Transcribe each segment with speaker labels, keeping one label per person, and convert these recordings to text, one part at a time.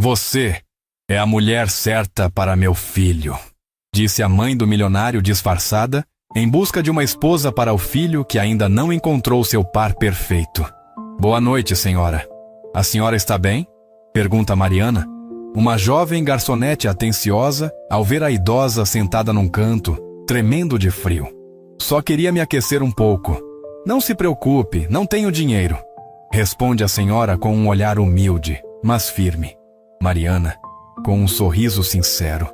Speaker 1: Você é a mulher certa para meu filho, disse a mãe do milionário disfarçada, em busca de uma esposa para o filho que ainda não encontrou seu par perfeito. Boa noite, senhora. A senhora está bem? Pergunta Mariana, uma jovem garçonete atenciosa, ao ver a idosa sentada num canto, tremendo de frio. Só queria me aquecer um pouco. Não se preocupe, não tenho dinheiro. Responde a senhora com um olhar humilde, mas firme. Mariana, com um sorriso sincero,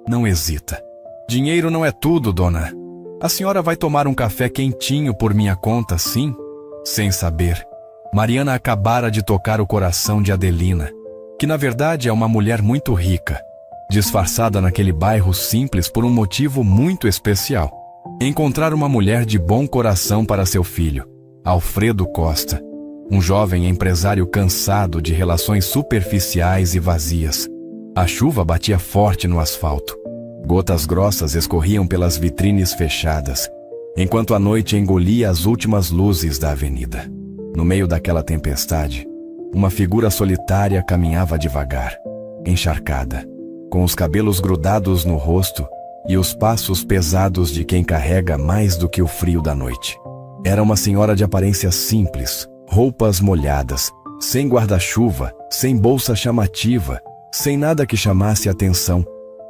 Speaker 1: não hesita. Dinheiro não é tudo, dona. A senhora vai tomar um café quentinho por minha conta, sim? Sem saber, Mariana acabara de tocar o coração de Adelina, que na verdade é uma mulher muito rica, disfarçada naquele bairro simples por um motivo muito especial. Encontrar uma mulher de bom coração para seu filho, Alfredo Costa, um jovem empresário cansado de relações superficiais e vazias. A chuva batia forte no asfalto. Gotas grossas escorriam pelas vitrines fechadas, enquanto a noite engolia as últimas luzes da avenida. No meio daquela tempestade, uma figura solitária caminhava devagar, encharcada, com os cabelos grudados no rosto e os passos pesados de quem carrega mais do que o frio da noite. Era uma senhora de aparência simples, roupas molhadas, sem guarda-chuva, sem bolsa chamativa, sem nada que chamasse atenção,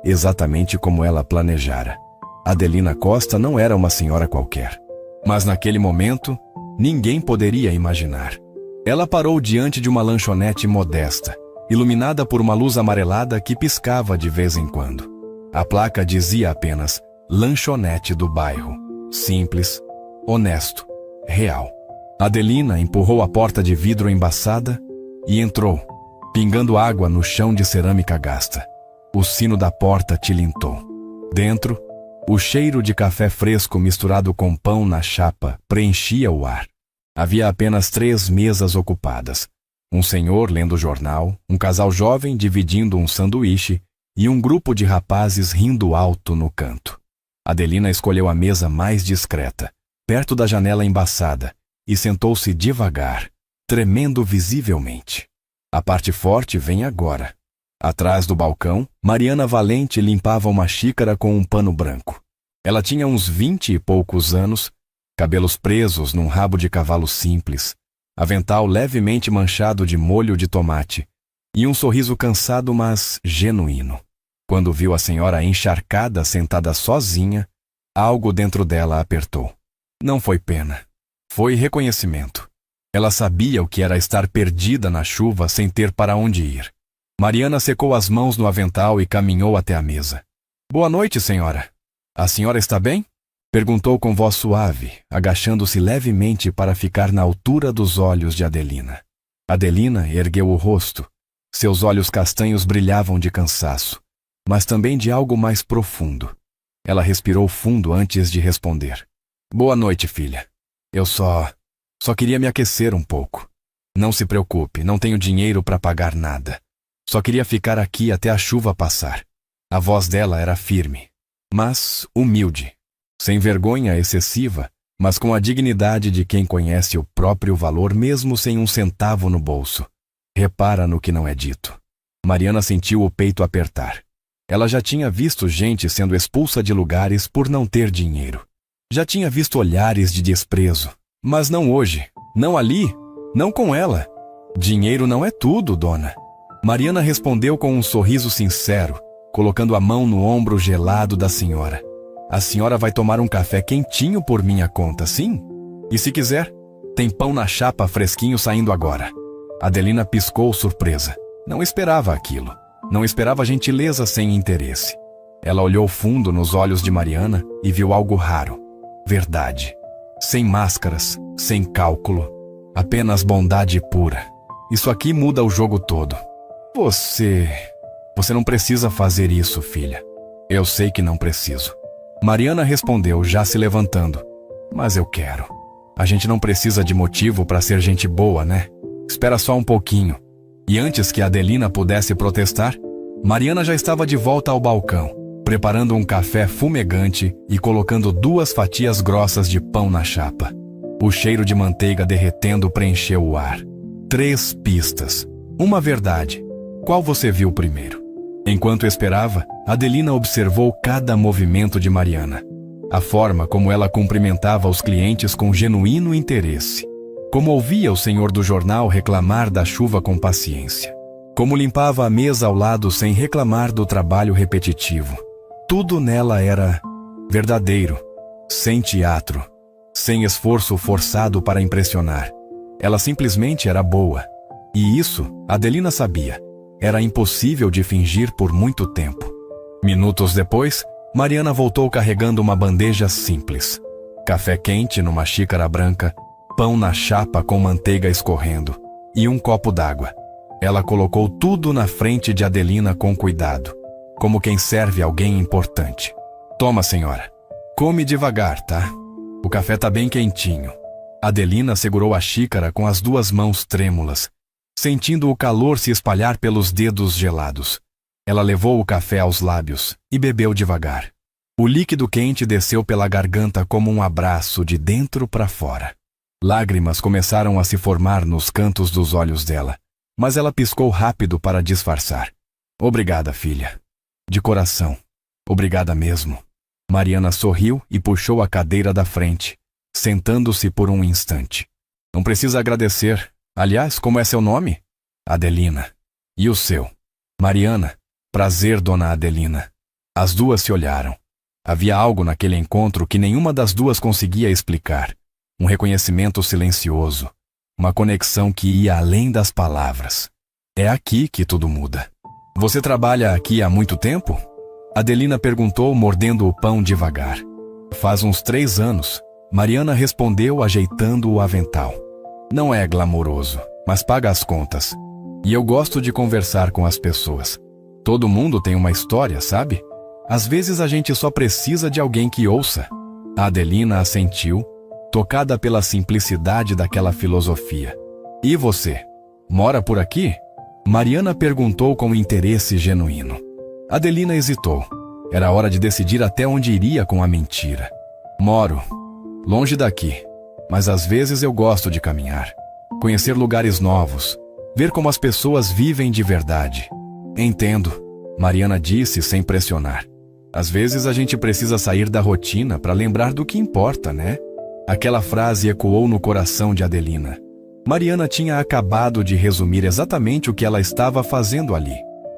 Speaker 1: exatamente como ela planejara. Adelina Costa não era uma senhora qualquer. Mas naquele momento, ninguém poderia imaginar. Ela parou diante de uma lanchonete modesta, iluminada por uma luz amarelada que piscava de vez em quando. A placa dizia apenas Lanchonete do Bairro. Simples, honesto, real. Adelina empurrou a porta de vidro embaçada e entrou, pingando água no chão de cerâmica gasta. O sino da porta tilintou. Dentro, o cheiro de café fresco misturado com pão na chapa preenchia o ar. Havia apenas 3 mesas ocupadas. Um senhor lendo jornal, um casal jovem dividindo um sanduíche e um grupo de rapazes rindo alto no canto. Adelina escolheu a mesa mais discreta, perto da janela embaçada, e sentou-se devagar, tremendo visivelmente. A parte forte vem agora. Atrás do balcão, Mariana Valente limpava uma xícara com um pano branco. Ela tinha uns 20 e poucos anos, cabelos presos num rabo de cavalo simples, avental levemente manchado de molho de tomate e um sorriso cansado, mas genuíno. Quando viu a senhora encharcada sentada sozinha, algo dentro dela apertou. Não foi pena. Foi reconhecimento. Ela sabia o que era estar perdida na chuva sem ter para onde ir. Mariana secou as mãos no avental e caminhou até a mesa. Boa noite, senhora. A senhora está bem? Perguntou com voz suave, agachando-se levemente para ficar na altura dos olhos de Adelina. Adelina ergueu o rosto. Seus olhos castanhos brilhavam de cansaço, mas também de algo mais profundo. Ela respirou fundo antes de responder. Boa noite, filha. Eu só queria me aquecer um pouco. Não se preocupe, não tenho dinheiro para pagar nada. Só queria ficar aqui até a chuva passar. A voz dela era firme, mas humilde, sem vergonha excessiva, mas com a dignidade de quem conhece o próprio valor mesmo sem um centavo no bolso. Repara no que não é dito. Mariana sentiu o peito apertar. Ela já tinha visto gente sendo expulsa de lugares por não ter dinheiro. Já tinha visto olhares de desprezo. Mas não hoje, não ali, não com ela. Dinheiro não é tudo, dona. Mariana respondeu com um sorriso sincero, colocando a mão no ombro gelado da senhora. A senhora vai tomar um café quentinho por minha conta, sim? E se quiser, tem pão na chapa fresquinho saindo agora. Adelina piscou surpresa. Não esperava aquilo. Não esperava gentileza sem interesse. Ela olhou fundo nos olhos de Mariana e viu algo raro. Verdade. Sem máscaras, sem cálculo. Apenas bondade pura. Isso aqui muda o jogo todo. Você não precisa fazer isso, filha. Eu sei que não preciso. Mariana respondeu, já se levantando. Mas eu quero. A gente não precisa de motivo para ser gente boa, né? Espera só um pouquinho. E antes que Adelina pudesse protestar, Mariana já estava de volta ao balcão, preparando um café fumegante e colocando 2 fatias grossas de pão na chapa. O cheiro de manteiga derretendo preencheu o ar. 3 pistas. Uma verdade. Qual você viu primeiro? Enquanto esperava, Adelina observou cada movimento de Mariana. A forma como ela cumprimentava os clientes com genuíno interesse. Como ouvia o senhor do jornal reclamar da chuva com paciência. Como limpava a mesa ao lado sem reclamar do trabalho repetitivo. Tudo nela era verdadeiro, sem teatro, sem esforço forçado para impressionar. Ela simplesmente era boa. E isso, Adelina sabia, era impossível de fingir por muito tempo. Minutos depois, Mariana voltou carregando uma bandeja simples. Café quente numa xícara branca, pão na chapa com manteiga escorrendo e um copo d'água. Ela colocou tudo na frente de Adelina com cuidado, como quem serve alguém importante. Toma, senhora. Come devagar, tá? O café tá bem quentinho. Adelina segurou a xícara com as 2 mãos trêmulas, sentindo o calor se espalhar pelos dedos gelados. Ela levou o café aos lábios e bebeu devagar. O líquido quente desceu pela garganta como um abraço de dentro para fora. Lágrimas começaram a se formar nos cantos dos olhos dela, mas ela piscou rápido para disfarçar. Obrigada, filha. De coração. Obrigada mesmo. Mariana sorriu e puxou a cadeira da frente, sentando-se por um instante. Não precisa agradecer. Aliás, como é seu nome? Adelina. E o seu? Mariana. Prazer, dona Adelina. As 2 se olharam. Havia algo naquele encontro que nenhuma das 2 conseguia explicar. Um reconhecimento silencioso. Uma conexão que ia além das palavras. É aqui que tudo muda. Você trabalha aqui há muito tempo? Adelina perguntou, mordendo o pão devagar. Faz uns 3 anos. Mariana respondeu, ajeitando o avental. Não é glamouroso, mas paga as contas. E eu gosto de conversar com as pessoas. Todo mundo tem uma história, sabe? Às vezes a gente só precisa de alguém que ouça. A Adelina assentiu, tocada pela simplicidade daquela filosofia. E você? Mora por aqui? Mariana perguntou com interesse genuíno. Adelina hesitou. Era hora de decidir até onde iria com a mentira. Moro. Longe daqui. Mas às vezes eu gosto de caminhar. Conhecer lugares novos. Ver como as pessoas vivem de verdade. Entendo, Mariana disse sem pressionar. Às vezes a gente precisa sair da rotina para lembrar do que importa, né? Aquela frase ecoou no coração de Adelina. Mariana tinha acabado de resumir exatamente o que ela estava fazendo ali.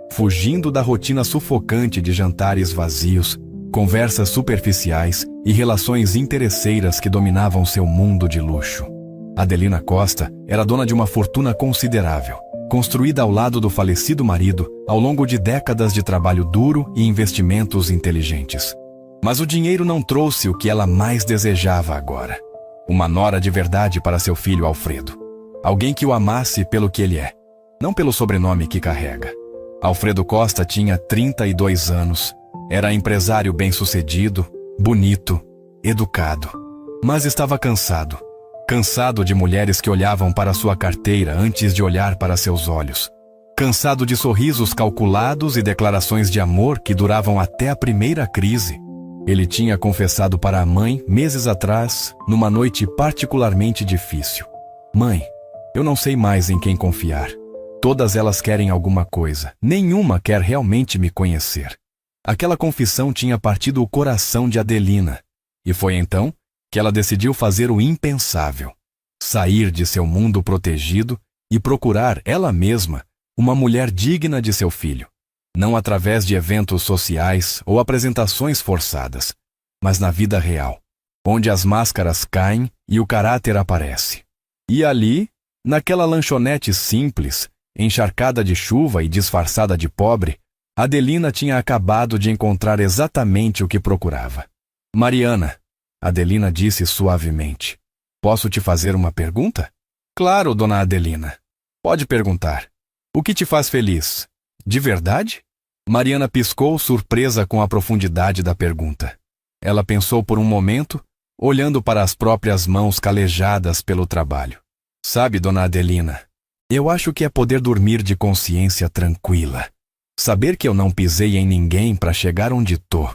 Speaker 1: Fugindo da rotina sufocante de jantares vazios, conversas superficiais e relações interesseiras que dominavam seu mundo de luxo. Adelina Costa era dona de uma fortuna considerável, construída ao lado do falecido marido ao longo de décadas de trabalho duro e investimentos inteligentes. Mas o dinheiro não trouxe o que ela mais desejava agora. Uma nora de verdade para seu filho Alfredo. Alguém que o amasse pelo que ele é, não pelo sobrenome que carrega. Alfredo Costa tinha 32 anos, era empresário bem-sucedido, bonito, educado. Mas estava cansado. Cansado de mulheres que olhavam para sua carteira antes de olhar para seus olhos. Cansado de sorrisos calculados e declarações de amor que duravam até a primeira crise. Ele tinha confessado para a mãe, meses atrás, numa noite particularmente difícil. Mãe, eu não sei mais em quem confiar. Todas elas querem alguma coisa. Nenhuma quer realmente me conhecer. Aquela confissão tinha partido o coração de Adelina. E foi então que ela decidiu fazer o impensável. Sair de seu mundo protegido e procurar ela mesma uma mulher digna de seu filho. Não através de eventos sociais ou apresentações forçadas, mas na vida real, onde as máscaras caem e o caráter aparece. E ali, naquela lanchonete simples, encharcada de chuva e disfarçada de pobre, Adelina tinha acabado de encontrar exatamente o que procurava. Mariana, Adelina disse suavemente, posso te fazer uma pergunta? Claro, dona Adelina. Pode perguntar. O que te faz feliz? De verdade? Mariana piscou, surpresa com a profundidade da pergunta. Ela pensou por um momento, olhando para as próprias mãos calejadas pelo trabalho. Sabe, dona Adelina, eu acho que é poder dormir de consciência tranquila. Saber que eu não pisei em ninguém para chegar onde tô,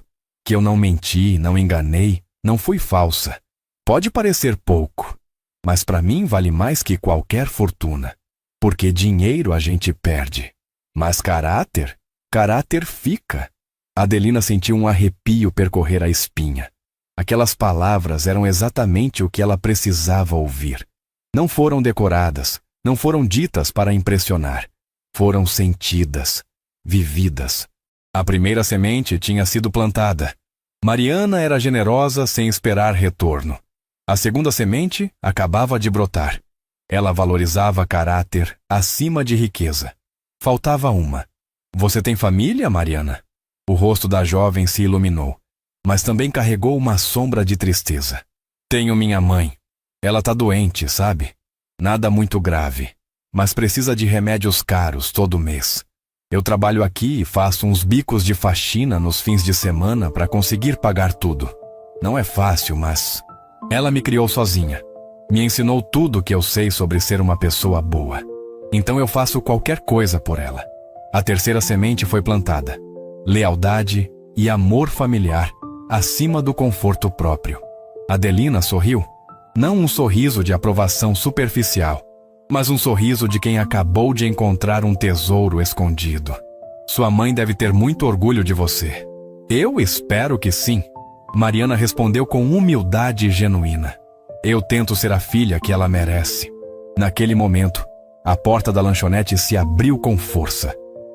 Speaker 1: que eu não menti, não enganei, não fui falsa. Pode parecer pouco, mas para mim vale mais que qualquer fortuna. Porque dinheiro a gente perde. Mas caráter? Caráter fica. Adelina sentiu um arrepio percorrer a espinha. Aquelas palavras eram exatamente o que ela precisava ouvir. Não foram decoradas, não foram ditas para impressionar. Foram sentidas, vividas. A primeira semente tinha sido plantada. Mariana era generosa sem esperar retorno. A segunda semente acabava de brotar. Ela valorizava caráter acima de riqueza. Faltava uma. Você tem família, Mariana? O rosto da jovem se iluminou, mas também carregou uma sombra de tristeza. Tenho minha mãe. Ela tá doente, sabe? Nada muito grave, mas precisa de remédios caros todo mês. Eu trabalho aqui e faço uns bicos de faxina nos fins de semana para conseguir pagar tudo. Não é fácil, mas... Ela me criou sozinha. Me ensinou tudo o que eu sei sobre ser uma pessoa boa. Então eu faço qualquer coisa por ela. A terceira semente foi plantada. Lealdade e amor familiar acima do conforto próprio. Adelina sorriu. Não um sorriso de aprovação superficial, mas um sorriso de quem acabou de encontrar um tesouro escondido. Sua mãe deve ter muito orgulho de você. Eu espero que sim. Mariana respondeu com humildade genuína. Eu tento ser a filha que ela merece. Naquele momento, a porta da lanchonete se abriu com força.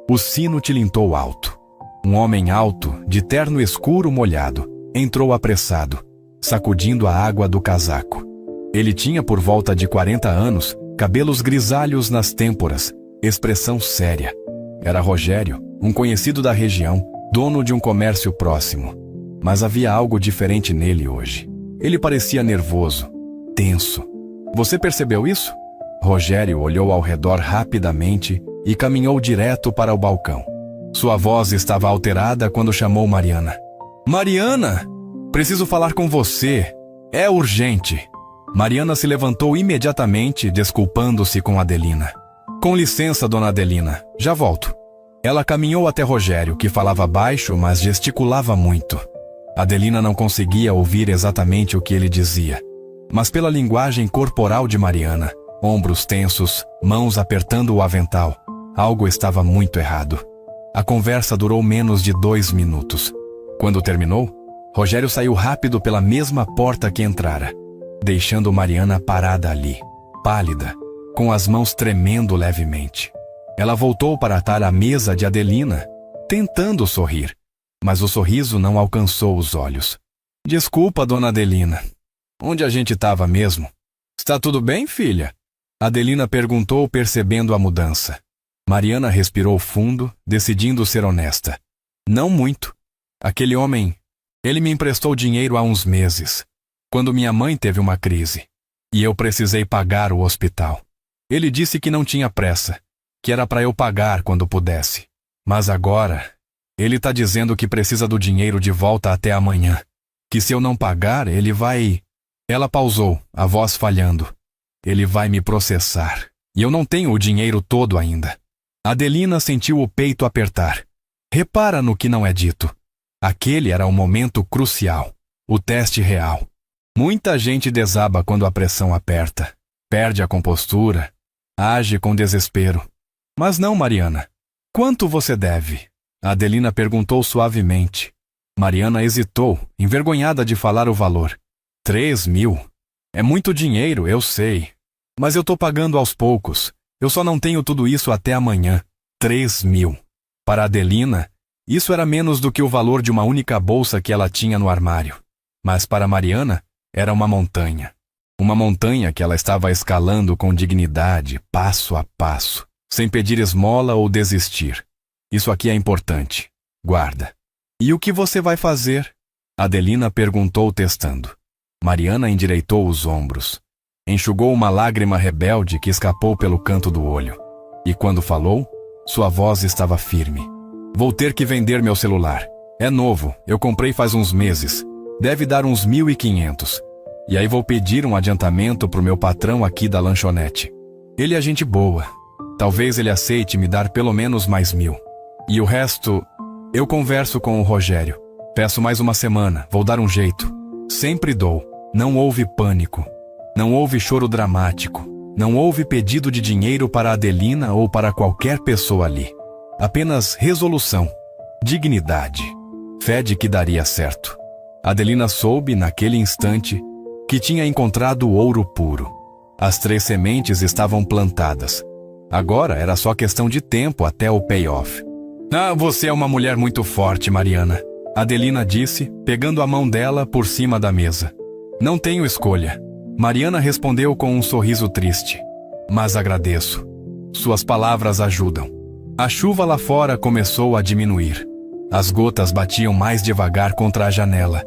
Speaker 1: O sino tilintou alto. Um homem alto, de terno escuro molhado, entrou apressado, sacudindo a água do casaco. Ele tinha por volta de 40 anos, cabelos grisalhos nas têmporas, expressão séria. Era Rogério, um conhecido da região, dono de um comércio próximo. Mas havia algo diferente nele hoje. Ele parecia nervoso, tenso. Você percebeu isso? Rogério olhou ao redor rapidamente e caminhou direto para o balcão. Sua voz estava alterada quando chamou Mariana. Mariana! Preciso falar com você. É urgente. Mariana se levantou imediatamente, desculpando-se com Adelina. Com licença, dona Adelina. Já volto. Ela caminhou até Rogério, que falava baixo, mas gesticulava muito. Adelina não conseguia ouvir exatamente o que ele dizia, mas pela linguagem corporal de Mariana, ombros tensos, mãos apertando o avental, algo estava muito errado. A conversa durou menos de 2 minutos. Quando terminou, Rogério saiu rápido pela mesma porta que entrara, deixando Mariana parada ali, pálida, com as mãos tremendo levemente. Ela voltou para atar a mesa de Adelina, tentando sorrir, mas o sorriso não alcançou os olhos. Desculpa, dona Adelina. Onde a gente estava mesmo? Está tudo bem, filha? Adelina perguntou, percebendo a mudança. Mariana respirou fundo, decidindo ser honesta. Não muito. Aquele homem, ele me emprestou dinheiro há uns meses, quando minha mãe teve uma crise, e eu precisei pagar o hospital. Ele disse que não tinha pressa, que era para eu pagar quando pudesse. Mas agora, ele está dizendo que precisa do dinheiro de volta até amanhã, que se eu não pagar, ele vai... Ela pausou, a voz falhando. Ele vai me processar, e eu não tenho o dinheiro todo ainda. Adelina sentiu o peito apertar. Repara no que não é dito. Aquele era o momento crucial, o teste real. Muita gente desaba quando a pressão aperta, perde a compostura, age com desespero. Mas não, Mariana. Quanto você deve? Adelina perguntou suavemente. Mariana hesitou, envergonhada de falar o valor. 3.000. É muito dinheiro, eu sei. Mas eu tô pagando aos poucos. Eu só não tenho tudo isso até amanhã. 3.000. Para Adelina, isso era menos do que o valor de uma única bolsa que ela tinha no armário. Mas para Mariana, era uma montanha. Uma montanha que ela estava escalando com dignidade, passo a passo, sem pedir esmola ou desistir. Isso aqui é importante. Guarda. E o que você vai fazer? Adelina perguntou testando. Mariana endireitou os ombros. Enxugou uma lágrima rebelde que escapou pelo canto do olho. E quando falou, sua voz estava firme. Vou ter que vender meu celular. É novo, eu comprei faz uns meses. Deve dar uns 1.500. E aí vou pedir um adiantamento pro meu patrão aqui da lanchonete. Ele é gente boa. Talvez ele aceite me dar pelo menos mais 1.000. E o resto, eu converso com o Rogério. Peço mais uma semana, vou dar um jeito. Sempre dou. Não houve pânico. Não houve choro dramático. Não houve pedido de dinheiro para Adelina ou para qualquer pessoa ali. Apenas resolução, dignidade, fé de que daria certo. Adelina soube, naquele instante, que tinha encontrado o ouro puro. As 3 sementes estavam plantadas. Agora era só questão de tempo até o payoff. Você é uma mulher muito forte, Mariana, Adelina disse, pegando a mão dela por cima da mesa. Não tenho escolha. Mariana respondeu com um sorriso triste. Mas agradeço. Suas palavras ajudam. A chuva lá fora começou a diminuir. As gotas batiam mais devagar contra a janela.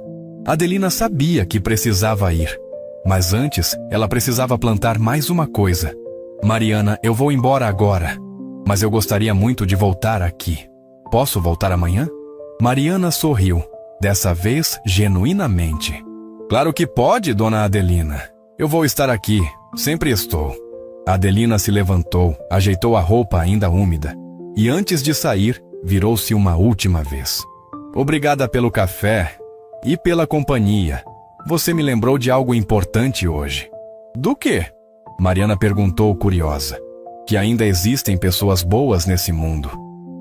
Speaker 1: Adelina sabia que precisava ir. Mas antes, ela precisava plantar mais uma coisa. Mariana, eu vou embora agora. Mas eu gostaria muito de voltar aqui. Posso voltar amanhã? Mariana sorriu, dessa vez genuinamente. Claro que pode, dona Adelina. Eu vou estar aqui, sempre estou. Adelina se levantou, ajeitou a roupa ainda úmida. E antes de sair, virou-se uma última vez. Obrigada pelo café e pela companhia. Você me lembrou de algo importante hoje. Do quê? Mariana perguntou curiosa. Que ainda existem pessoas boas nesse mundo.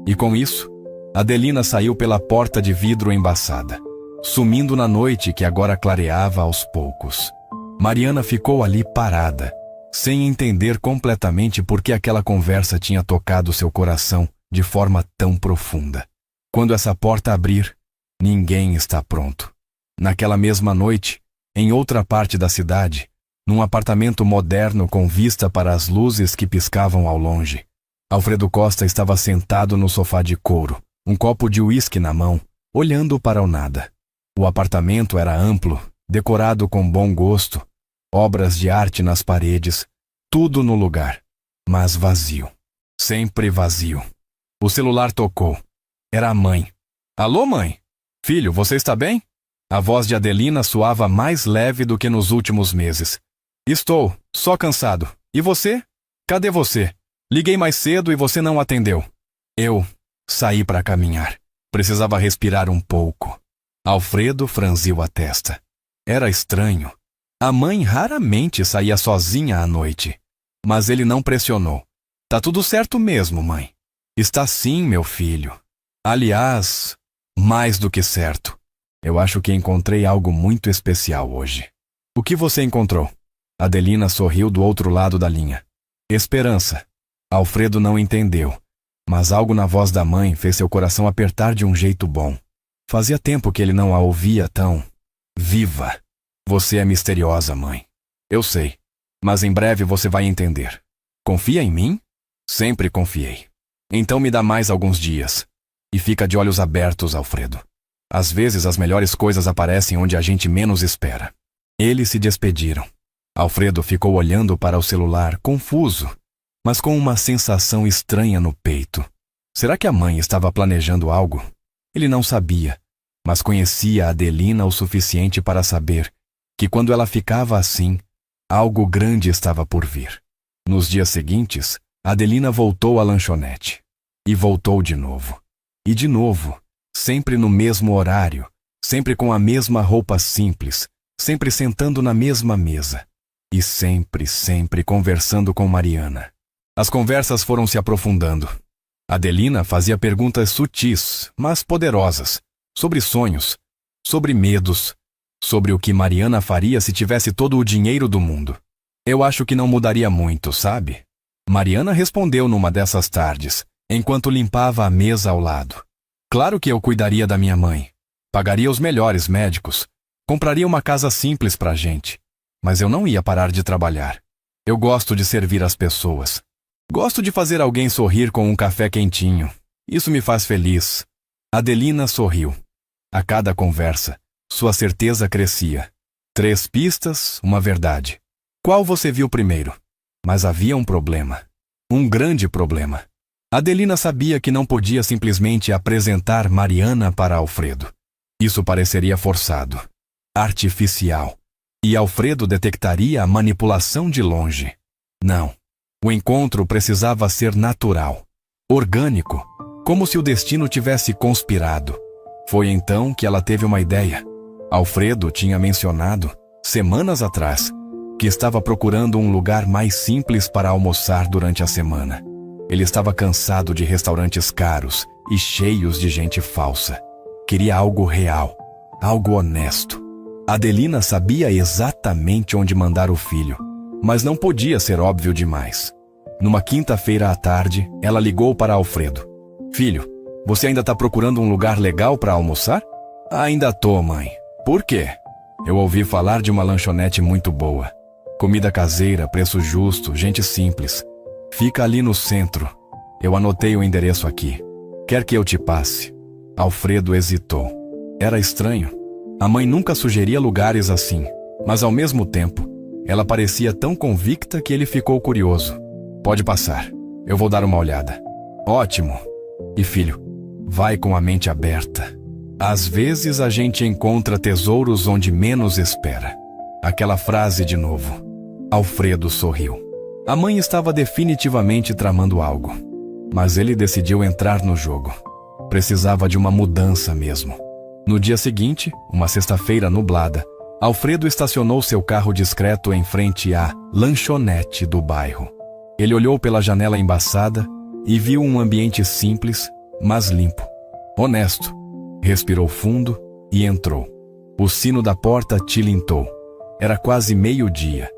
Speaker 1: E com isso, Adelina saiu pela porta de vidro embaçada, sumindo na noite que agora clareava aos poucos. Mariana ficou ali parada, sem entender completamente por que aquela conversa tinha tocado seu coração de forma tão profunda. Quando essa porta abrir, ninguém está pronto. Naquela mesma noite, em outra parte da cidade, num apartamento moderno com vista para as luzes que piscavam ao longe, Alfredo Costa estava sentado no sofá de couro, um copo de uísque na mão, olhando para o nada. O apartamento era amplo, decorado com bom gosto, obras de arte nas paredes, tudo no lugar, mas vazio. Sempre vazio. O celular tocou. Era a mãe. Alô, mãe? Filho, você está bem? A voz de Adelina soava mais leve do que nos últimos meses. Estou, só cansado. E você? Cadê você? Liguei mais cedo e você não atendeu. Eu saí para caminhar. Precisava respirar um pouco. Alfredo franziu a testa. Era estranho. A mãe raramente saía sozinha à noite. Mas ele não pressionou. Tá tudo certo mesmo, mãe. Está sim, meu filho. Aliás, mais do que certo. Eu acho que encontrei algo muito especial hoje. O que você encontrou? Adelina sorriu do outro lado da linha. Esperança. Alfredo não entendeu, mas algo na voz da mãe fez seu coração apertar de um jeito bom. Fazia tempo que ele não a ouvia tão viva. Você é misteriosa, mãe. Eu sei, mas em breve você vai entender. Confia em mim? Sempre confiei. Então me dá mais alguns dias. E fica de olhos abertos, Alfredo. Às vezes as melhores coisas aparecem onde a gente menos espera. Eles se despediram. Alfredo ficou olhando para o celular, confuso, mas com uma sensação estranha no peito. Será que a mãe estava planejando algo? Ele não sabia, mas conhecia a Adelina o suficiente para saber que quando ela ficava assim, algo grande estava por vir. Nos dias seguintes, Adelina voltou à lanchonete. E voltou de novo. E de novo, sempre no mesmo horário, sempre com a mesma roupa simples, sempre sentando na mesma mesa. E sempre conversando com Mariana. As conversas foram se aprofundando. Adelina fazia perguntas sutis, mas poderosas, sobre sonhos, sobre medos, sobre o que Mariana faria se tivesse todo o dinheiro do mundo. Eu acho que não mudaria muito, sabe? Mariana respondeu numa dessas tardes, enquanto limpava a mesa ao lado. Claro que eu cuidaria da minha mãe. Pagaria os melhores médicos. Compraria uma casa simples pra gente. Mas eu não ia parar de trabalhar. Eu gosto de servir as pessoas. Gosto de fazer alguém sorrir com um café quentinho. Isso me faz feliz. Adelina sorriu. A cada conversa, sua certeza crescia. 3 pistas, uma verdade. Qual você viu primeiro? Mas havia um problema. Um grande problema. Adelina sabia que não podia simplesmente apresentar Mariana para Alfredo. Isso pareceria forçado, artificial. E Alfredo detectaria a manipulação de longe. Não. O encontro precisava ser natural, orgânico, como se o destino tivesse conspirado. Foi então que ela teve uma ideia. Alfredo tinha mencionado, semanas atrás, que estava procurando um lugar mais simples para almoçar durante a semana. Ele estava cansado de restaurantes caros e cheios de gente falsa. Queria algo real, algo honesto. Adelina sabia exatamente onde mandar o filho, mas não podia ser óbvio demais. Numa quinta-feira à tarde, ela ligou para Alfredo. Filho, você ainda está procurando um lugar legal para almoçar? Ainda tô, mãe. Por quê? Eu ouvi falar de uma lanchonete muito boa. Comida caseira, preço justo, gente simples. Fica ali no centro. Eu anotei o endereço aqui. Quer que eu te passe? Alfredo hesitou. Era estranho. A mãe nunca sugeria lugares assim, mas ao mesmo tempo, ela parecia tão convicta que ele ficou curioso. Pode passar. Eu vou dar uma olhada. Ótimo. E filho, vai com a mente aberta. Às vezes a gente encontra tesouros onde menos espera. Aquela frase de novo. Alfredo sorriu. A mãe estava definitivamente tramando algo, mas ele decidiu entrar no jogo. Precisava de uma mudança mesmo. No dia seguinte, uma sexta-feira nublada, Alfredo estacionou seu carro discreto em frente à lanchonete do bairro. Ele olhou pela janela embaçada e viu um ambiente simples, mas limpo. Honesto. Respirou fundo e entrou. O sino da porta tilintou. Era quase meio-dia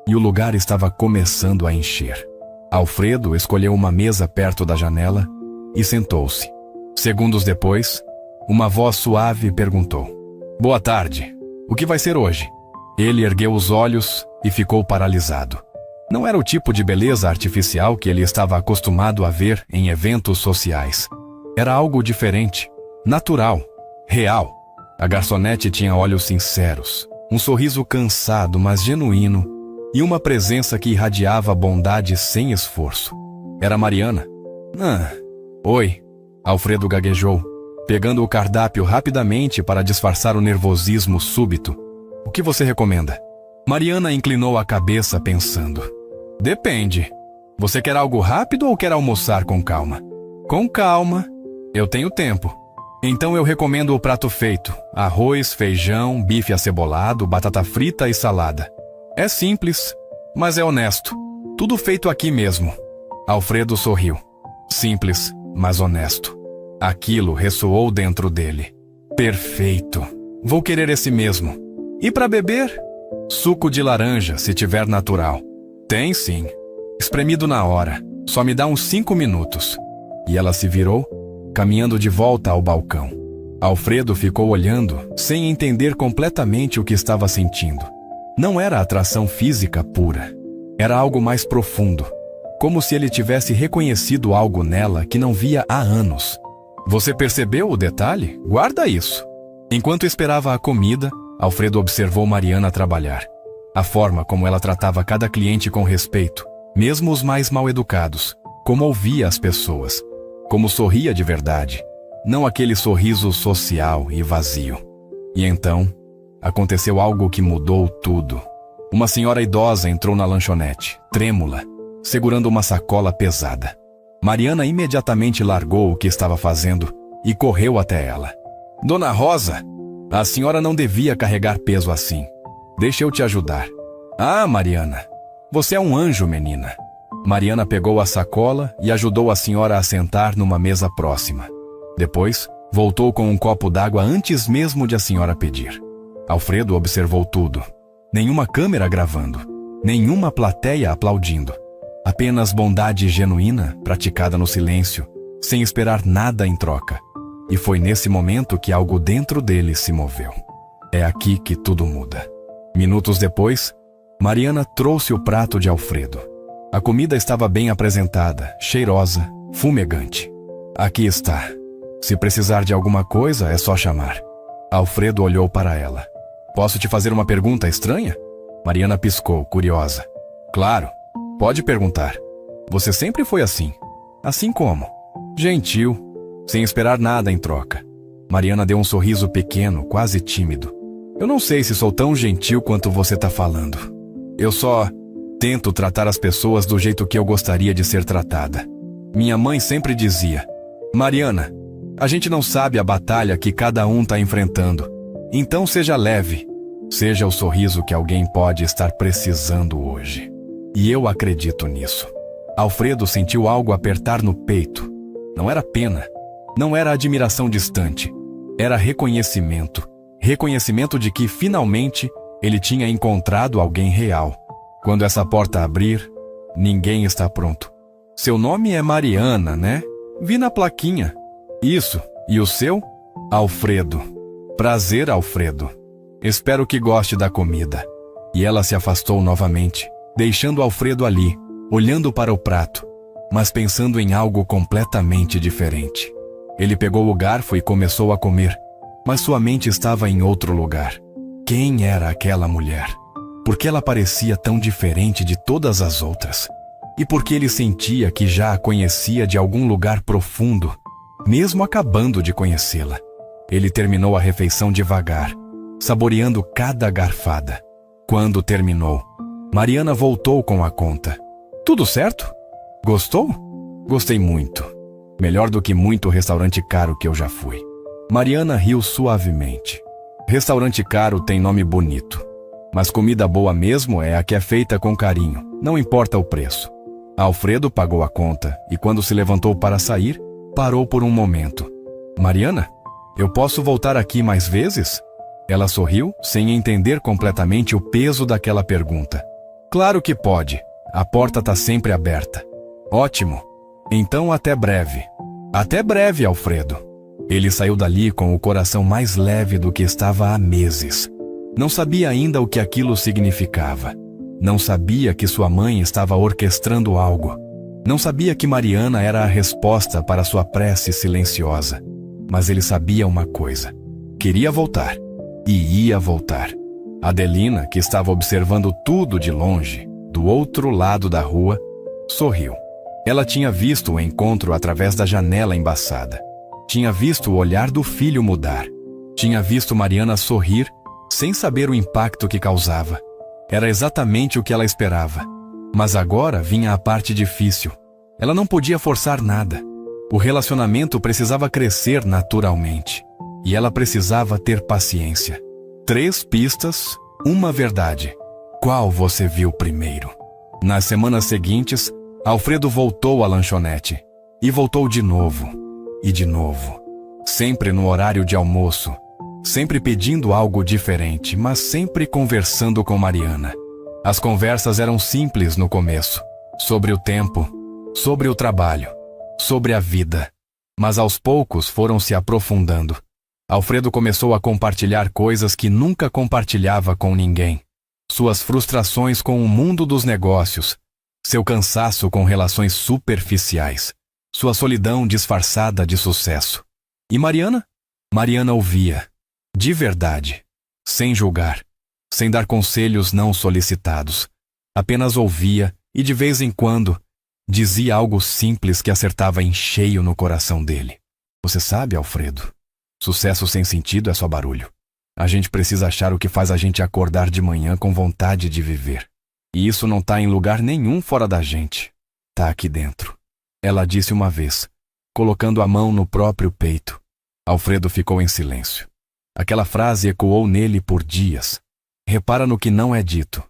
Speaker 1: e o lugar estava começando a encher. Alfredo escolheu uma mesa perto da janela e sentou-se. Segundos depois, uma voz suave perguntou: Boa tarde, o que vai ser hoje? Ele ergueu os olhos e ficou paralisado. Não era o tipo de beleza artificial que ele estava acostumado a ver em eventos sociais. Era algo diferente, natural, real. A garçonete tinha olhos sinceros, um sorriso cansado, mas genuíno, e uma presença que irradiava bondade sem esforço. Era Mariana. Oi, Alfredo gaguejou, pegando o cardápio rapidamente para disfarçar o nervosismo súbito. O que você recomenda? Mariana inclinou a cabeça pensando. Depende. Você quer algo rápido ou quer almoçar com calma? Com calma. Eu tenho tempo. Então eu recomendo o prato feito. Arroz, feijão, bife acebolado, batata frita e salada. É simples, mas é honesto. Tudo feito aqui mesmo. Alfredo sorriu. Simples, mas honesto. Aquilo ressoou dentro dele. Perfeito. Vou querer esse mesmo. E para beber? Suco de laranja, se tiver natural. Tem sim. Espremido na hora. Só me dá uns 5 minutos. E ela se virou, caminhando de volta ao balcão. Alfredo ficou olhando, sem entender completamente o que estava sentindo. Não era atração física pura. Era algo mais profundo. Como se ele tivesse reconhecido algo nela que não via há anos. Você percebeu o detalhe? Guarda isso. Enquanto esperava a comida, Alfredo observou Mariana trabalhar. A forma como ela tratava cada cliente com respeito, mesmo os mais mal educados. Como ouvia as pessoas. Como sorria de verdade. Não aquele sorriso social e vazio. E então, aconteceu algo que mudou tudo. Uma senhora idosa entrou na lanchonete, trêmula, segurando uma sacola pesada. Mariana imediatamente largou o que estava fazendo e correu até ela. Dona Rosa, a senhora não devia carregar peso assim. Deixa eu te ajudar. Ah, Mariana, você é um anjo, menina. Mariana pegou a sacola e ajudou a senhora a sentar numa mesa próxima. Depois, voltou com um copo d'água antes mesmo de a senhora pedir. Alfredo observou tudo. Nenhuma câmera gravando, nenhuma plateia aplaudindo. Apenas bondade genuína, praticada no silêncio, sem esperar nada em troca. E foi nesse momento que algo dentro dele se moveu. É aqui que tudo muda. Minutos depois, Mariana trouxe o prato de Alfredo. A comida estava bem apresentada, cheirosa, fumegante. Aqui está. Se precisar de alguma coisa, é só chamar. Alfredo olhou para ela. Posso te fazer uma pergunta estranha? Mariana piscou, curiosa. Claro, pode perguntar. Você sempre foi assim. Assim como? Gentil, sem esperar nada em troca. Mariana deu um sorriso pequeno, quase tímido. Eu não sei se sou tão gentil quanto você está falando. Eu só tento tratar as pessoas do jeito que eu gostaria de ser tratada. Minha mãe sempre dizia: Mariana, a gente não sabe a batalha que cada um está enfrentando. Então seja leve. Seja o sorriso que alguém pode estar precisando hoje. E eu acredito nisso. Alfredo sentiu algo apertar no peito. Não era pena, não era admiração distante. Era reconhecimento. Reconhecimento de que, finalmente, ele tinha encontrado alguém real. Quando essa porta abrir, ninguém está pronto. Seu nome é Mariana, né? Vi na plaquinha. Isso. E o seu? Alfredo. Prazer, Alfredo. Espero que goste da comida. E ela se afastou novamente, deixando Alfredo ali, olhando para o prato, mas pensando em algo completamente diferente. Ele pegou o garfo e começou a comer, mas sua mente estava em outro lugar. Quem era aquela mulher? Por que ela parecia tão diferente de todas as outras? E por que ele sentia que já a conhecia de algum lugar profundo, mesmo acabando de conhecê-la? Ele terminou a refeição devagar, saboreando cada garfada. Quando terminou, Mariana voltou com a conta. Tudo certo? Gostou? Gostei muito. Melhor do que muito restaurante caro que eu já fui. Mariana riu suavemente. Restaurante caro tem nome bonito, mas comida boa mesmo é a que é feita com carinho, não importa o preço. Alfredo pagou a conta e quando se levantou para sair, parou por um momento. Mariana, eu posso voltar aqui mais vezes? Ela sorriu, sem entender completamente o peso daquela pergunta. Claro que pode. A porta está sempre aberta. Ótimo. Então até breve. Até breve, Alfredo. Ele saiu dali com o coração mais leve do que estava há meses. Não sabia ainda o que aquilo significava. Não sabia que sua mãe estava orquestrando algo. Não sabia que Mariana era a resposta para sua prece silenciosa. Mas ele sabia uma coisa. Queria voltar. E ia voltar. Adelina, que estava observando tudo de longe, do outro lado da rua, sorriu. Ela tinha visto o encontro através da janela embaçada. Tinha visto o olhar do filho mudar. Tinha visto Mariana sorrir, sem saber o impacto que causava. Era exatamente o que ela esperava. Mas agora vinha a parte difícil. Ela não podia forçar nada. O relacionamento precisava crescer naturalmente. E ela precisava ter paciência. 3 pistas, uma verdade. Qual você viu primeiro? Nas semanas seguintes, Alfredo voltou à lanchonete. E voltou de novo. E de novo. Sempre no horário de almoço. Sempre pedindo algo diferente, mas sempre conversando com Mariana. As conversas eram simples no começo. Sobre o tempo, sobre o trabalho, sobre a vida. Mas aos poucos foram se aprofundando. Alfredo começou a compartilhar coisas que nunca compartilhava com ninguém. Suas frustrações com o mundo dos negócios, seu cansaço com relações superficiais, sua solidão disfarçada de sucesso. E Mariana? Mariana ouvia, de verdade, sem julgar, sem dar conselhos não solicitados. Apenas ouvia e, de vez em quando, dizia algo simples que acertava em cheio no coração dele. Você sabe, Alfredo? Sucesso sem sentido é só barulho. A gente precisa achar o que faz a gente acordar de manhã com vontade de viver. E isso não está em lugar nenhum fora da gente. Está aqui dentro. Ela disse uma vez, colocando a mão no próprio peito. Alfredo ficou em silêncio. Aquela frase ecoou nele por dias. Repara no que não é dito.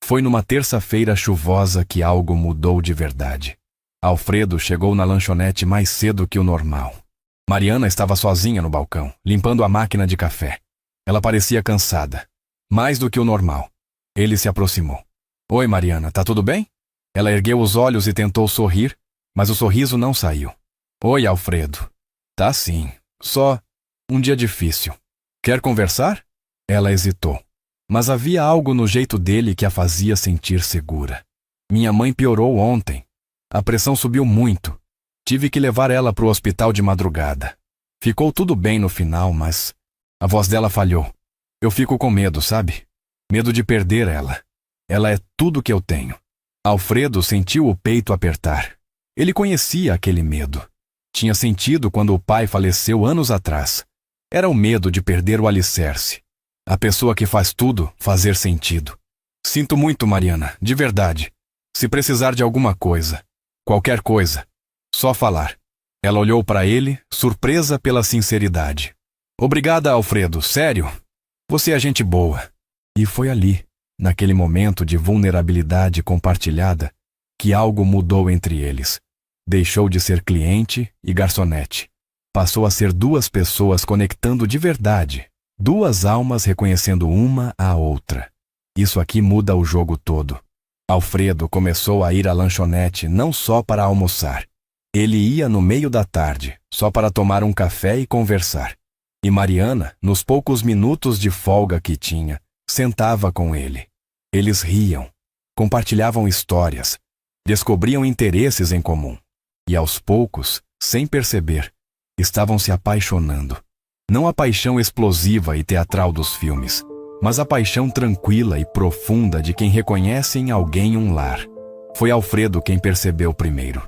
Speaker 1: Foi numa terça-feira chuvosa que algo mudou de verdade. Alfredo chegou na lanchonete mais cedo que o normal. Mariana estava sozinha no balcão, limpando a máquina de café. Ela parecia cansada, mais do que o normal. Ele se aproximou. Oi, Mariana, tá tudo bem? Ela ergueu os olhos e tentou sorrir, mas o sorriso não saiu. Oi, Alfredo. Tá sim, só um dia difícil. Quer conversar? Ela hesitou, mas havia algo no jeito dele que a fazia sentir segura. Minha mãe piorou ontem. A pressão subiu muito. Tive que levar ela para o hospital de madrugada. Ficou tudo bem no final, mas a voz dela falhou. Eu fico com medo, sabe? Medo de perder ela. Ela é tudo que eu tenho. Alfredo sentiu o peito apertar. Ele conhecia aquele medo. Tinha sentido quando o pai faleceu anos atrás. Era o medo de perder o alicerce. A pessoa que faz tudo fazer sentido. Sinto muito, Mariana, de verdade. Se precisar de alguma coisa, qualquer coisa, só falar. Ela olhou para ele, surpresa pela sinceridade. Obrigada, Alfredo, sério. Você é gente boa. E foi ali, naquele momento de vulnerabilidade compartilhada, que algo mudou entre eles. Deixou de ser cliente e garçonete. Passou a ser duas pessoas conectando de verdade, duas almas reconhecendo uma a outra. Isso aqui muda o jogo todo. Alfredo começou a ir à lanchonete não só para almoçar. Ele ia no meio da tarde, só para tomar um café e conversar. E Mariana, nos poucos minutos de folga que tinha, sentava com ele. Eles riam, compartilhavam histórias, descobriam interesses em comum. E aos poucos, sem perceber, estavam se apaixonando. Não a paixão explosiva e teatral dos filmes, mas a paixão tranquila e profunda de quem reconhece em alguém um lar. Foi Alfredo quem percebeu primeiro.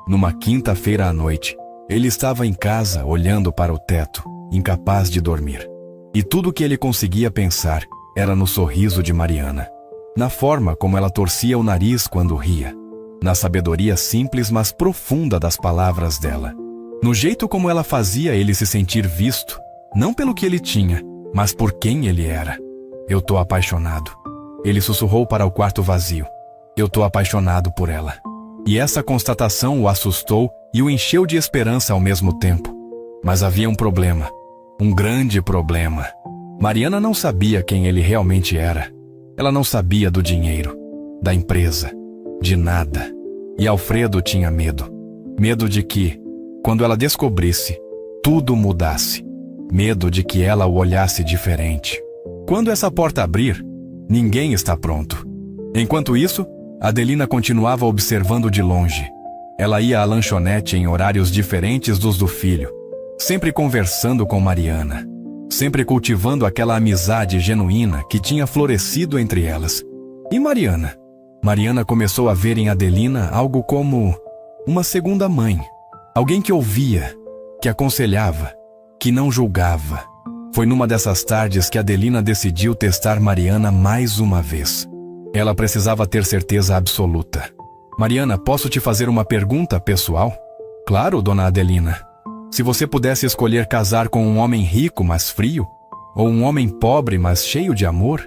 Speaker 1: Numa quinta-feira à noite, ele estava em casa olhando para o teto, incapaz de dormir. E tudo o que ele conseguia pensar era no sorriso de Mariana, na forma como ela torcia o nariz quando ria, na sabedoria simples mas profunda das palavras dela, no jeito como ela fazia ele se sentir visto, não pelo que ele tinha, mas por quem ele era. Eu tô apaixonado. Ele sussurrou para o quarto vazio. Eu tô apaixonado por ela. E essa constatação o assustou e o encheu de esperança ao mesmo tempo. Mas havia um problema. Um grande problema. Mariana não sabia quem ele realmente era. Ela não sabia do dinheiro, da empresa, de nada. E Alfredo tinha medo. Medo de que, quando ela descobrisse, tudo mudasse. Medo de que ela o olhasse diferente. Quando essa porta abrir, ninguém está pronto. Enquanto isso, Adelina continuava observando de longe. Ela ia à lanchonete em horários diferentes dos do filho, sempre conversando com Mariana, sempre cultivando aquela amizade genuína que tinha florescido entre elas. E Mariana? Mariana começou a ver em Adelina algo como uma segunda mãe, alguém que ouvia, que aconselhava, que não julgava. Foi numa dessas tardes que Adelina decidiu testar Mariana mais uma vez. Ela precisava ter certeza absoluta. Mariana, posso te fazer uma pergunta pessoal? Claro, dona Adelina. Se você pudesse escolher casar com um homem rico, mas frio, ou um homem pobre, mas cheio de amor,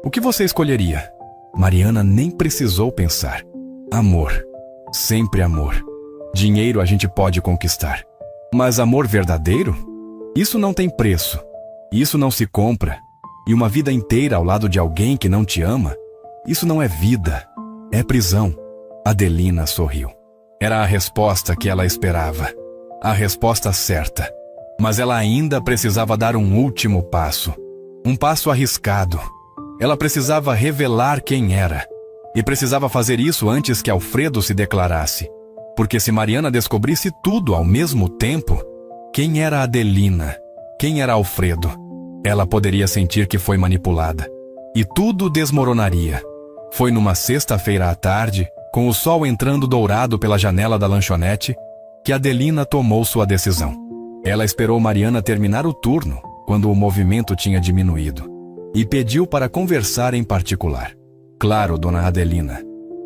Speaker 1: o que você escolheria? Mariana nem precisou pensar. Amor. Sempre amor. Dinheiro a gente pode conquistar. Mas amor verdadeiro? Isso não tem preço. Isso não se compra. E uma vida inteira ao lado de alguém que não te ama? Isso não é vida. É prisão. Adelina sorriu. Era a resposta que ela esperava. A resposta certa. Mas ela ainda precisava dar um último passo. Um passo arriscado. Ela precisava revelar quem era. E precisava fazer isso antes que Alfredo se declarasse. Porque se Mariana descobrisse tudo ao mesmo tempo, quem era Adelina? Quem era Alfredo? Ela poderia sentir que foi manipulada. E tudo desmoronaria. Foi numa sexta-feira à tarde, com o sol entrando dourado pela janela da lanchonete, que Adelina tomou sua decisão. Ela esperou Mariana terminar o turno, quando o movimento tinha diminuído, e pediu para conversar em particular. Claro, dona Adelina.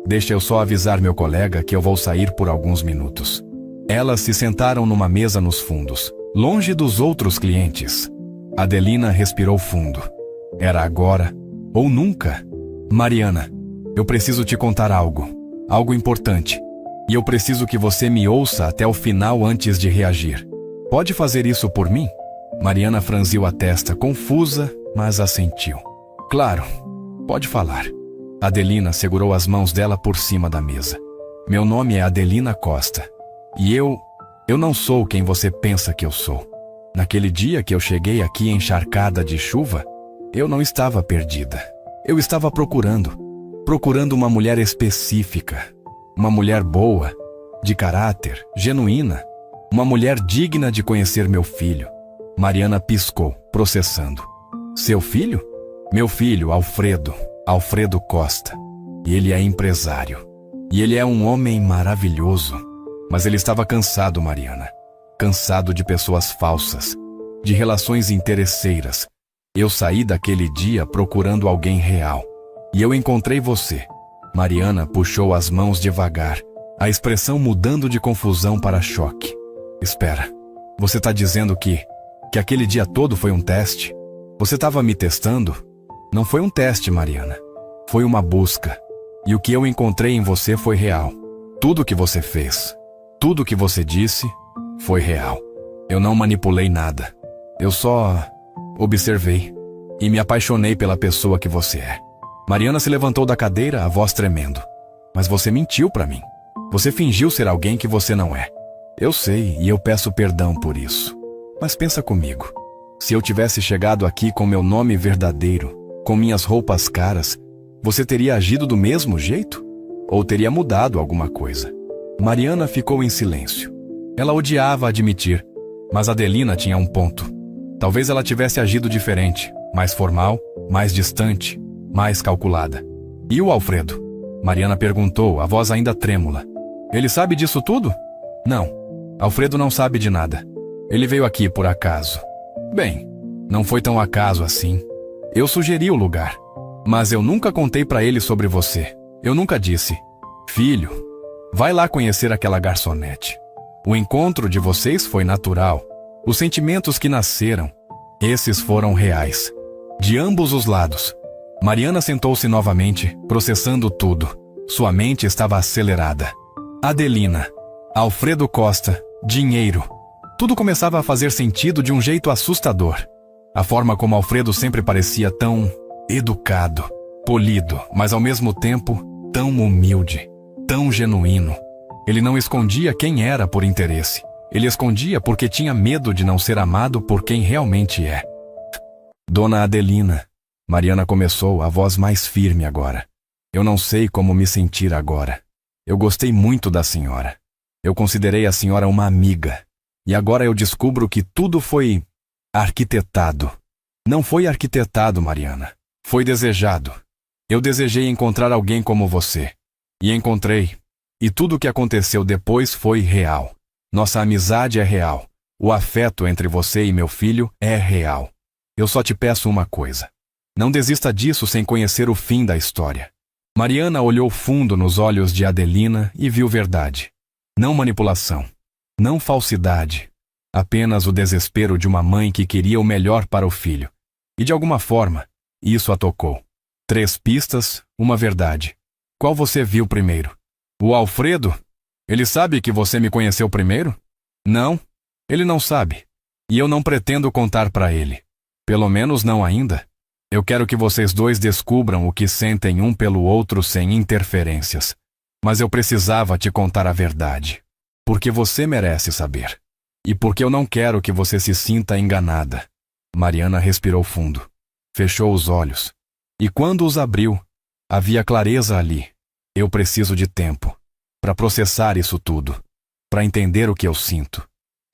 Speaker 1: Deixa eu só avisar meu colega que eu vou sair por alguns minutos. Elas se sentaram numa mesa nos fundos, longe dos outros clientes. Adelina respirou fundo. Era agora ou nunca. Mariana, eu preciso te contar algo. Algo importante. E eu preciso que você me ouça até o final antes de reagir. Pode fazer isso por mim? Mariana franziu a testa, confusa, mas assentiu. Claro, pode falar. Adelina segurou as mãos dela por cima da mesa. Meu nome é Adelina Costa. E eu não sou quem você pensa que eu sou. Naquele dia que eu cheguei aqui encharcada de chuva, eu não estava perdida. Eu estava procurando uma mulher específica. Uma mulher boa, de caráter, genuína. Uma mulher digna de conhecer meu filho. Mariana piscou, processando. Seu filho? Meu filho, Alfredo. Alfredo Costa. E ele é empresário. E ele é um homem maravilhoso. Mas ele estava cansado, Mariana. Cansado de pessoas falsas, de relações interesseiras. Eu saí daquele dia procurando alguém real. E eu encontrei você. Mariana puxou as mãos devagar, a expressão mudando de confusão para choque. Espera, você está dizendo que aquele dia todo foi um teste? Você estava me testando? Não foi um teste, Mariana. Foi uma busca. E o que eu encontrei em você foi real. Tudo que você fez, tudo que você disse, foi real. Eu não manipulei nada. Eu só observei e me apaixonei pela pessoa que você é. Mariana se levantou da cadeira, a voz tremendo. Mas você mentiu para mim. Você fingiu ser alguém que você não é. Eu sei e eu peço perdão por isso. Mas pensa comigo. Se eu tivesse chegado aqui com meu nome verdadeiro, com minhas roupas caras, você teria agido do mesmo jeito? Ou teria mudado alguma coisa? Mariana ficou em silêncio. Ela odiava admitir, mas Adelina tinha um ponto. Talvez ela tivesse agido diferente, mais formal, mais distante, mais calculada. E o Alfredo? Mariana perguntou, a voz ainda trêmula. Ele sabe disso tudo? Não. Alfredo não sabe de nada. Ele veio aqui por acaso. Bem, não foi tão acaso assim. Eu sugeri o lugar. Mas eu nunca contei pra ele sobre você. Eu nunca disse, filho, vai lá conhecer aquela garçonete. O encontro de vocês foi natural. Os sentimentos que nasceram, esses foram reais. De ambos os lados. Mariana sentou-se novamente, processando tudo. Sua mente estava acelerada. Adelina, Alfredo Costa, dinheiro. Tudo começava a fazer sentido de um jeito assustador. A forma como Alfredo sempre parecia tão educado, polido, mas ao mesmo tempo tão humilde, tão genuíno. Ele não escondia quem era por interesse. Ele escondia porque tinha medo de não ser amado por quem realmente é. Dona Adelina, Mariana começou, a voz mais firme agora. Eu não sei como me sentir agora. Eu gostei muito da senhora. Eu considerei a senhora uma amiga. E agora eu descubro que tudo foi arquitetado. Não foi arquitetado, Mariana. Foi desejado. Eu desejei encontrar alguém como você. E encontrei. E tudo o que aconteceu depois foi real. Nossa amizade é real. O afeto entre você e meu filho é real. Eu só te peço uma coisa. Não desista disso sem conhecer o fim da história. Mariana olhou fundo nos olhos de Adelina e viu verdade. Não manipulação. Não falsidade. Apenas o desespero de uma mãe que queria o melhor para o filho. E de alguma forma, isso a tocou. 3 pistas, uma verdade. Qual você viu primeiro? O Alfredo? Ele sabe que você me conheceu primeiro? Não, ele não sabe. E eu não pretendo contar para ele. Pelo menos não ainda. Eu quero que vocês dois descubram o que sentem um pelo outro sem interferências. Mas eu precisava te contar a verdade. Porque você merece saber. E porque eu não quero que você se sinta enganada. Mariana respirou fundo. Fechou os olhos. E quando os abriu, havia clareza ali. Eu preciso de tempo para processar isso tudo, para entender o que eu sinto.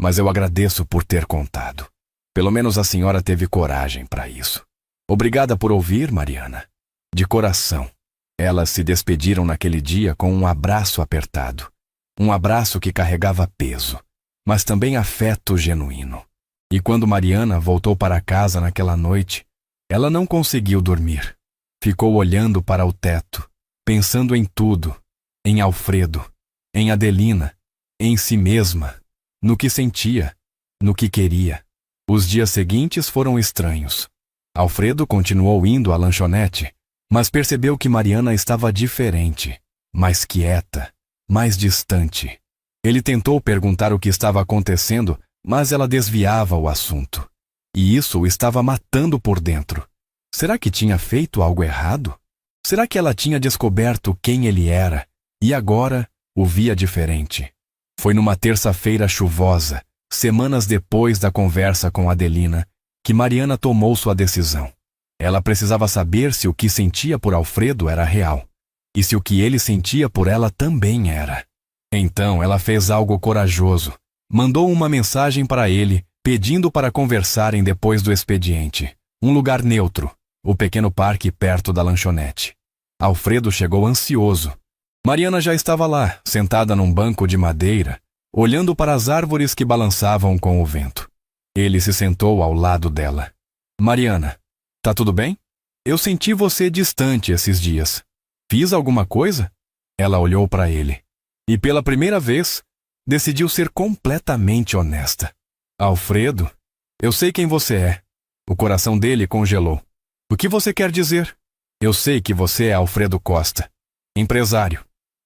Speaker 1: Mas eu agradeço por ter contado. Pelo menos a senhora teve coragem para isso. Obrigada por ouvir, Mariana. De coração. Elas se despediram naquele dia com um abraço apertado. Um abraço que carregava peso, mas também afeto genuíno. E quando Mariana voltou para casa naquela noite, ela não conseguiu dormir. Ficou olhando para o teto, pensando em tudo, em Alfredo, em Adelina, em si mesma, no que sentia, no que queria. Os dias seguintes foram estranhos. Alfredo continuou indo à lanchonete, mas percebeu que Mariana estava diferente, mais quieta, mais distante. Ele tentou perguntar o que estava acontecendo, mas ela desviava o assunto. E isso o estava matando por dentro. Será que tinha feito algo errado? Será que ela tinha descoberto quem ele era e agora o via diferente? Foi numa terça-feira chuvosa, semanas depois da conversa com Adelina, que Mariana tomou sua decisão. Ela precisava saber se o que sentia por Alfredo era real e se o que ele sentia por ela também era. Então ela fez algo corajoso. Mandou uma mensagem para ele, pedindo para conversarem depois do expediente. Um lugar neutro, o pequeno parque perto da lanchonete. Alfredo chegou ansioso. Mariana já estava lá, sentada num banco de madeira, olhando para as árvores que balançavam com o vento. Ele se sentou ao lado dela. Mariana, tá tudo bem? Eu senti você distante esses dias. Fiz alguma coisa? Ela olhou para ele. E pela primeira vez, decidiu ser completamente honesta. Alfredo, eu sei quem você é. O coração dele congelou. O que você quer dizer? Eu sei que você é Alfredo Costa, empresário.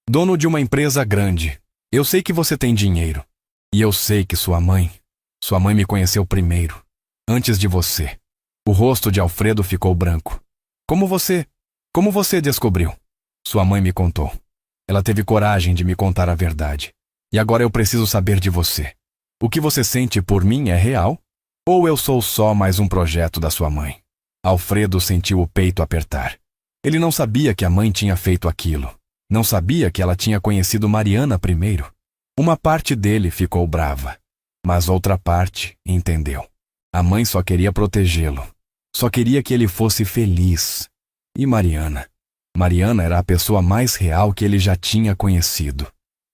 Speaker 1: Dono de uma empresa grande. Eu sei que você tem dinheiro. E eu sei que sua mãe me conheceu primeiro, antes de você. O rosto de Alfredo ficou branco. Como você descobriu? Sua mãe me contou. Ela teve coragem de me contar a verdade. E agora eu preciso saber de você. O que você sente por mim é real? Ou eu sou só mais um projeto da sua mãe? Alfredo sentiu o peito apertar. Ele não sabia que a mãe tinha feito aquilo. Não sabia que ela tinha conhecido Mariana primeiro. Uma parte dele ficou brava, mas outra parte entendeu. A mãe só queria protegê-lo. Só queria que ele fosse feliz. E Mariana? Mariana era a pessoa mais real que ele já tinha conhecido.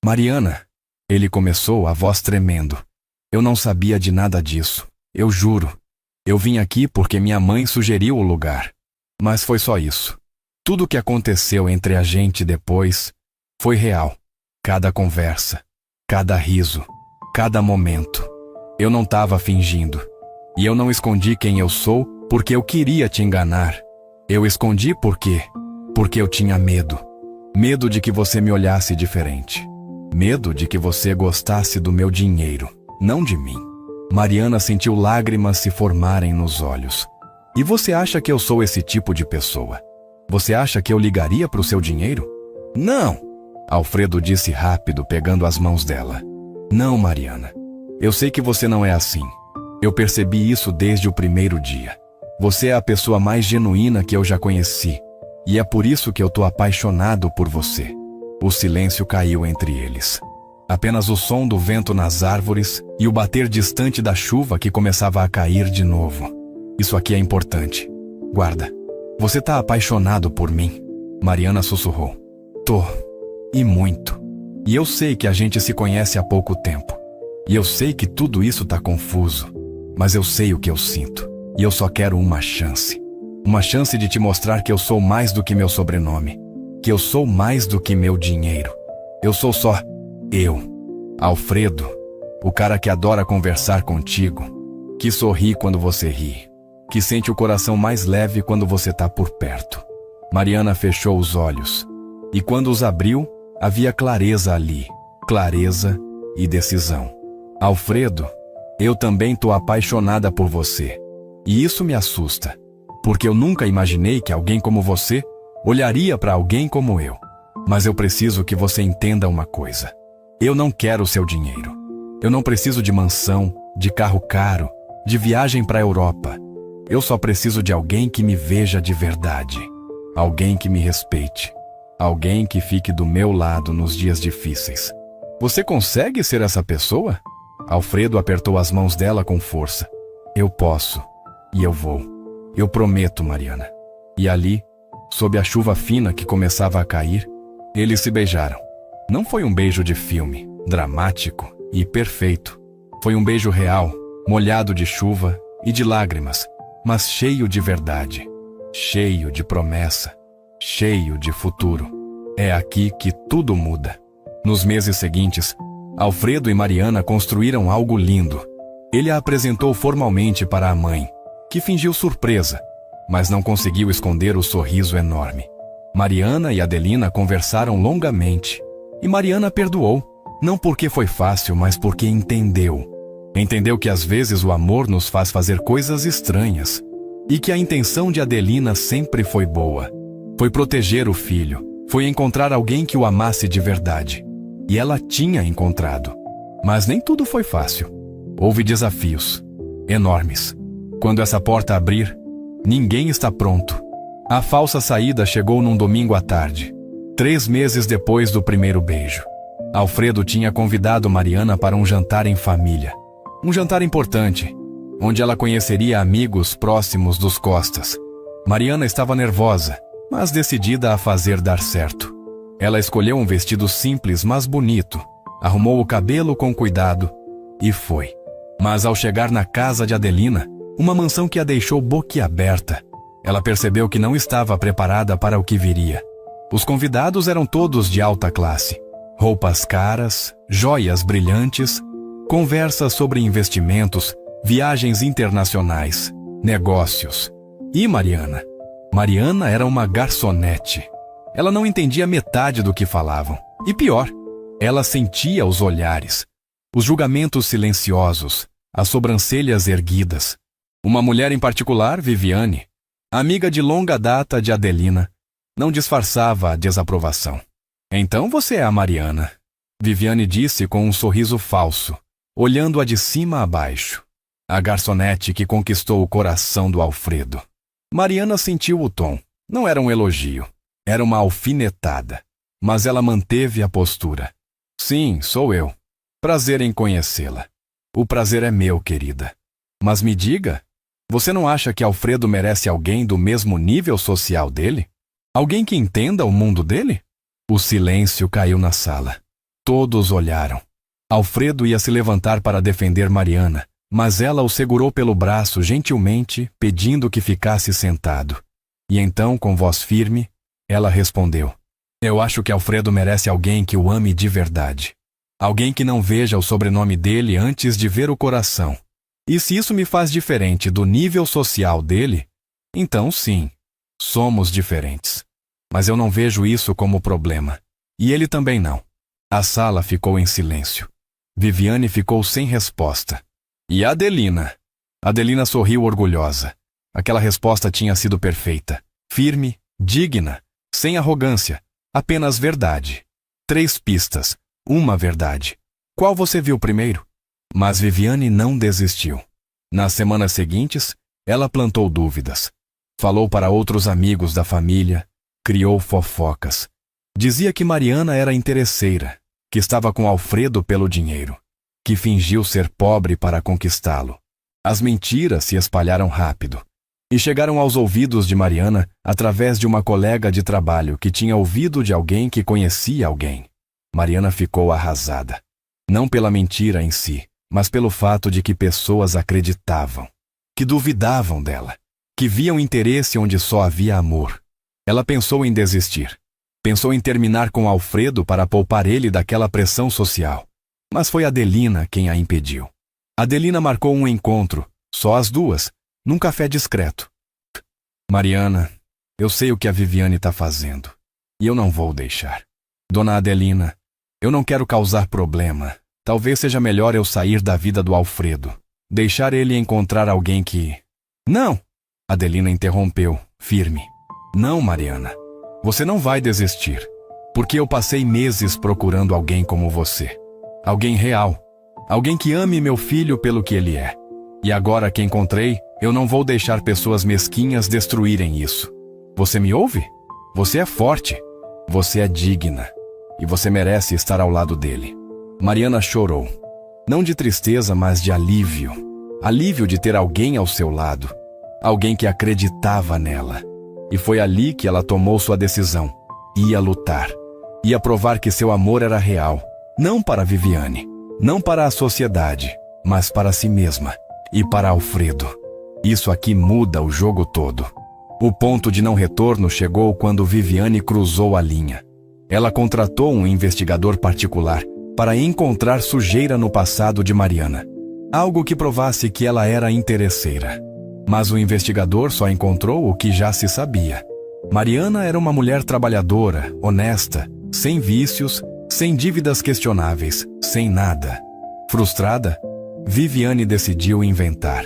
Speaker 1: Mariana, ele começou, a voz tremendo. Eu não sabia de nada disso, eu juro. Eu vim aqui porque minha mãe sugeriu o lugar. Mas foi só isso. Tudo o que aconteceu entre a gente depois foi real. Cada conversa, cada riso, cada momento. Eu não estava fingindo. E eu não escondi quem eu sou porque eu queria te enganar. Eu escondi porque eu tinha medo. Medo de que você me olhasse diferente. Medo de que você gostasse do meu dinheiro, não de mim. Mariana sentiu lágrimas se formarem nos olhos. E você acha que eu sou esse tipo de pessoa? Você acha que eu ligaria para o seu dinheiro? Não! Alfredo disse rápido, pegando as mãos dela. Não, Mariana. Eu sei que você não é assim. Eu percebi isso desde o primeiro dia. Você é a pessoa mais genuína que eu já conheci. E é por isso que eu tô apaixonado por você. O silêncio caiu entre eles. Apenas o som do vento nas árvores e o bater distante da chuva que começava a cair de novo. Isso aqui é importante. Guarda. Você tá apaixonado por mim? Mariana sussurrou. Tô. E muito. E eu sei que a gente se conhece há pouco tempo. E eu sei que tudo isso tá confuso. Mas eu sei o que eu sinto. E eu só quero uma chance. Uma chance de te mostrar que eu sou mais do que meu sobrenome. Que eu sou mais do que meu dinheiro. Eu sou só eu. Alfredo. O cara que adora conversar contigo. Que sorri quando você ri. Que sente o coração mais leve quando você tá por perto. Mariana fechou os olhos. E quando os abriu, havia clareza ali. Clareza e decisão. Alfredo, eu também tô apaixonada por você. E isso me assusta. Porque eu nunca imaginei que alguém como você olharia para alguém como eu. Mas eu preciso que você entenda uma coisa. Eu não quero o seu dinheiro. Eu não preciso de mansão, de carro caro, de viagem para a Europa. Eu só preciso de alguém que me veja de verdade. Alguém que me respeite. Alguém que fique do meu lado nos dias difíceis. Você consegue ser essa pessoa? Alfredo apertou as mãos dela com força. Eu posso. E eu vou. Eu prometo, Mariana. E ali, sob a chuva fina que começava a cair, eles se beijaram. Não foi um beijo de filme, dramático e perfeito. Foi um beijo real, molhado de chuva e de lágrimas, mas cheio de verdade, cheio de promessa, cheio de futuro. É aqui que tudo muda. Nos meses seguintes, Alfredo e Mariana construíram algo lindo. Ele a apresentou formalmente para a mãe, que fingiu surpresa, mas não conseguiu esconder o sorriso enorme. Mariana e Adelina conversaram longamente, e Mariana perdoou, não porque foi fácil, mas porque entendeu. Entendeu que às vezes o amor nos faz fazer coisas estranhas, e que a intenção de Adelina sempre foi boa. Foi proteger o filho, foi encontrar alguém que o amasse de verdade. E ela tinha encontrado. Mas nem tudo foi fácil. Houve desafios enormes. Quando essa porta abrir, ninguém está pronto. A falsa saída chegou num domingo à tarde, 3 meses depois do primeiro beijo. Alfredo tinha convidado Mariana para um jantar em família. Um jantar importante, onde ela conheceria amigos próximos dos Costas. Mariana estava nervosa, mas decidida a fazer dar certo. Ela escolheu um vestido simples, mas bonito, arrumou o cabelo com cuidado e foi. Mas ao chegar na casa de Adelina, uma mansão que a deixou boquiaberta, ela percebeu que não estava preparada para o que viria. Os convidados eram todos de alta classe. Roupas caras, joias brilhantes, conversas sobre investimentos, viagens internacionais, negócios. E Mariana? Mariana era uma garçonete. Ela não entendia metade do que falavam, E pior, ela sentia os olhares, os julgamentos silenciosos, as sobrancelhas erguidas. Uma mulher em particular, Viviane, amiga de longa data de Adelina, não disfarçava a desaprovação. Então você é a Mariana, Viviane disse com um sorriso falso, olhando-a de cima a baixo. A garçonete que conquistou o coração do Alfredo. Mariana sentiu o tom. Não era um elogio, era uma alfinetada. Mas ela manteve a postura. Sim, sou eu. Prazer em conhecê-la. O prazer é meu, querida. Mas me diga, você não acha que Alfredo merece alguém do mesmo nível social dele? Alguém que entenda o mundo dele? O silêncio caiu na sala. Todos olharam. Alfredo ia se levantar para defender Mariana, mas ela o segurou pelo braço gentilmente, pedindo que ficasse sentado. E então, com voz firme, ela respondeu: Eu acho que Alfredo merece alguém que o ame de verdade. Alguém que não veja o sobrenome dele antes de ver o coração. E se isso me faz diferente do nível social dele, então sim, somos diferentes. Mas eu não vejo isso como problema. E ele também não. A sala ficou em silêncio. Viviane ficou sem resposta. E Adelina? Adelina sorriu orgulhosa. Aquela resposta tinha sido perfeita. Firme, digna, sem arrogância. Apenas verdade. 3 pistas. Uma verdade. Qual você viu primeiro? Mas Viviane não desistiu. Nas semanas seguintes, ela plantou dúvidas. Falou para outros amigos da família. Criou fofocas. Dizia que Mariana era interesseira, que estava com Alfredo pelo dinheiro, que fingiu ser pobre para conquistá-lo. As mentiras se espalharam rápido e chegaram aos ouvidos de Mariana através de uma colega de trabalho que tinha ouvido de alguém que conhecia alguém. Mariana ficou arrasada. Não pela mentira em si, mas pelo fato de que pessoas acreditavam, que duvidavam dela, que viam interesse onde só havia amor. Ela pensou em desistir. Pensou em terminar com Alfredo para poupar ele daquela pressão social. Mas foi Adelina quem a impediu. Adelina marcou um encontro, só as duas, num café discreto. Mariana, eu sei o que a Viviane está fazendo. E eu não vou deixar. Dona Adelina, eu não quero causar problema. Talvez seja melhor eu sair da vida do Alfredo. Deixar ele encontrar alguém que... Não! Adelina interrompeu, firme. Não, Mariana. Você não vai desistir. Porque eu passei meses procurando alguém como você. Alguém real. Alguém que ame meu filho pelo que ele é. E agora que encontrei, eu não vou deixar pessoas mesquinhas destruírem isso. Você me ouve? Você é forte. Você é digna. E você merece estar ao lado dele. Mariana chorou. Não de tristeza, mas de alívio. Alívio de ter alguém ao seu lado. Alguém que acreditava nela. E foi ali que ela tomou sua decisão. Ia lutar. Ia provar que seu amor era real. Não para Viviane. Não para a sociedade. Mas para si mesma. E para Alfredo. Isso aqui muda o jogo todo. O ponto de não retorno chegou quando Viviane cruzou a linha. Ela contratou um investigador particular para encontrar sujeira no passado de Mariana. Algo que provasse que ela era interesseira. Mas o investigador só encontrou o que já se sabia. Mariana era uma mulher trabalhadora, honesta, sem vícios, sem dívidas questionáveis, sem nada. Frustrada, Viviane decidiu inventar.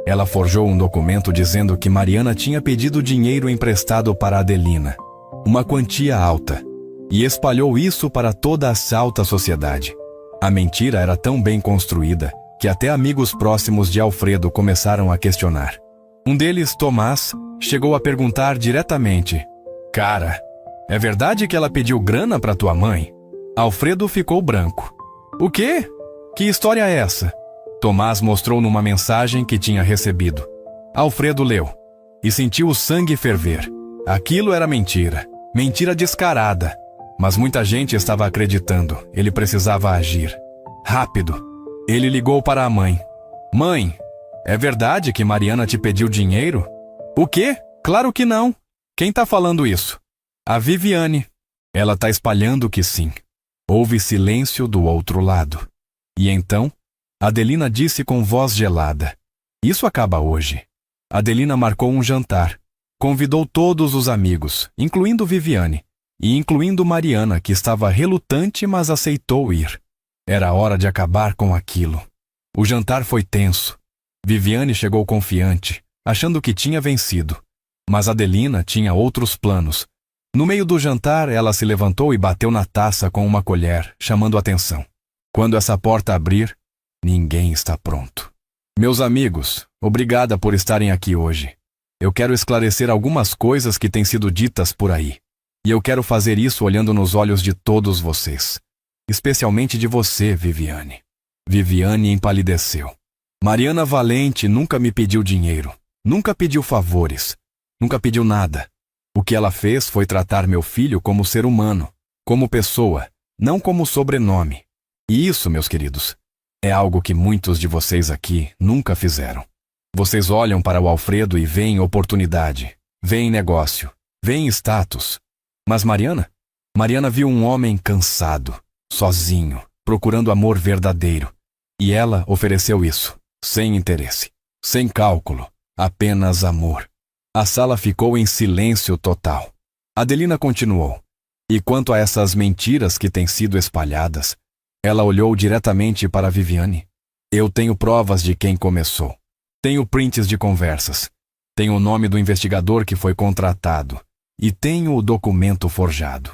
Speaker 1: Ela forjou um documento dizendo que Mariana tinha pedido dinheiro emprestado para Adelina, uma quantia alta, e espalhou isso para toda a alta sociedade. A mentira era tão bem construída que até amigos próximos de Alfredo começaram a questionar. Um deles, Tomás, chegou a perguntar diretamente: Cara, é verdade que ela pediu grana para tua mãe? Alfredo ficou branco. O quê? Que história é essa? Tomás mostrou numa mensagem que tinha recebido. Alfredo leu e sentiu o sangue ferver. Aquilo era mentira. Mentira descarada. Mas muita gente estava acreditando. Ele precisava agir. Rápido. Ele ligou para a mãe. Mãe, é verdade que Mariana te pediu dinheiro? O quê? Claro que não. Quem tá falando isso? A Viviane. Ela tá espalhando que sim. Houve silêncio do outro lado. E então, Adelina disse com voz gelada: Isso acaba hoje. Adelina marcou um jantar. Convidou todos os amigos, incluindo Viviane, e incluindo Mariana, que estava relutante, mas aceitou ir. Era hora de acabar com aquilo. O jantar foi tenso. Viviane chegou confiante, achando que tinha vencido. Mas Adelina tinha outros planos. No meio do jantar, ela se levantou e bateu na taça com uma colher, chamando atenção. Quando essa porta abrir, ninguém está pronto. Meus amigos, obrigada por estarem aqui hoje. Eu quero esclarecer algumas coisas que têm sido ditas por aí. E eu quero fazer isso olhando nos olhos de todos vocês. Especialmente de você, Viviane. Viviane empalideceu. Mariana Valente nunca me pediu dinheiro. Nunca pediu favores. Nunca pediu nada. O que ela fez foi tratar meu filho como ser humano, como pessoa, não como sobrenome. E isso, meus queridos, é algo que muitos de vocês aqui nunca fizeram. Vocês olham para o Alfredo e veem oportunidade, veem negócio, veem status. Mas Mariana viu um homem cansado, sozinho, procurando amor verdadeiro. E ela ofereceu isso, sem interesse, sem cálculo, apenas amor. A sala ficou em silêncio total. Adelina continuou. E quanto a essas mentiras que têm sido espalhadas, ela olhou diretamente para Viviane. Eu tenho provas de quem começou. Tenho prints de conversas. Tenho o nome do investigador que foi contratado. E tenho o documento forjado.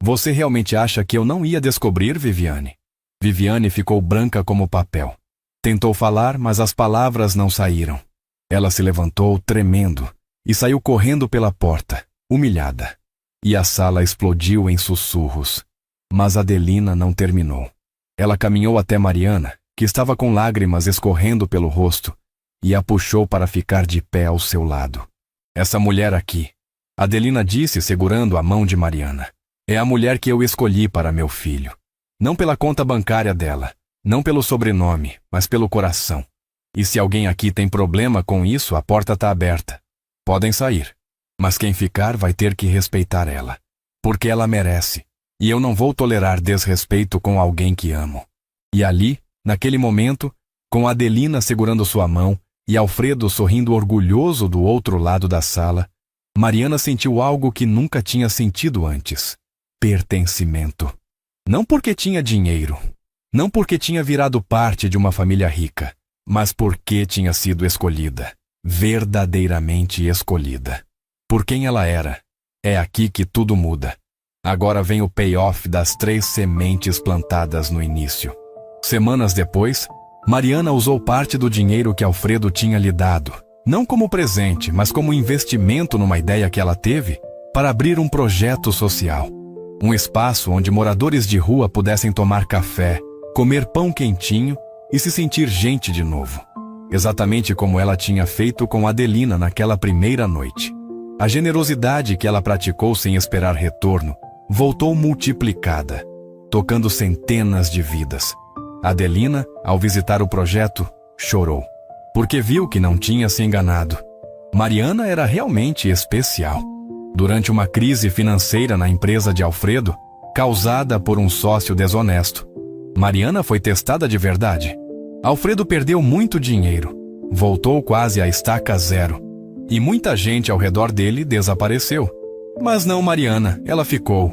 Speaker 1: Você realmente acha que eu não ia descobrir, Viviane? Viviane ficou branca como papel. Tentou falar, mas as palavras não saíram. Ela se levantou, tremendo, e saiu correndo pela porta, humilhada. E a sala explodiu em sussurros. Mas Adelina não terminou. Ela caminhou até Mariana, que estava com lágrimas escorrendo pelo rosto, e a puxou para ficar de pé ao seu lado. Essa mulher aqui, Adelina disse segurando a mão de Mariana, é a mulher que eu escolhi para meu filho. Não pela conta bancária dela, não pelo sobrenome, mas pelo coração. E se alguém aqui tem problema com isso, a porta está aberta. Podem sair. Mas quem ficar vai ter que respeitar ela. Porque ela merece. E eu não vou tolerar desrespeito com alguém que amo. E ali, naquele momento, com Adelina segurando sua mão e Alfredo sorrindo orgulhoso do outro lado da sala, Mariana sentiu algo que nunca tinha sentido antes. Pertencimento. Não porque tinha dinheiro. Não porque tinha virado parte de uma família rica. Mas porque tinha sido escolhida. Verdadeiramente escolhida. Por quem ela era. É aqui que tudo muda. Agora vem o payoff das 3 sementes plantadas no início. Semanas depois, Mariana usou parte do dinheiro que Alfredo tinha lhe dado, não como presente, mas como investimento numa ideia que ela teve, para abrir um projeto social. Um espaço onde moradores de rua pudessem tomar café, comer pão quentinho e se sentir gente de novo. Exatamente como ela tinha feito com Adelina naquela primeira noite. A generosidade que ela praticou sem esperar retorno voltou multiplicada, tocando centenas de vidas. Adelina, ao visitar o projeto, chorou, porque viu que não tinha se enganado. Mariana era realmente especial. Durante uma crise financeira na empresa de Alfredo, causada por um sócio desonesto, Mariana foi testada de verdade. Alfredo perdeu muito dinheiro, voltou quase à estaca zero, e muita gente ao redor dele desapareceu. Mas não Mariana, ela ficou.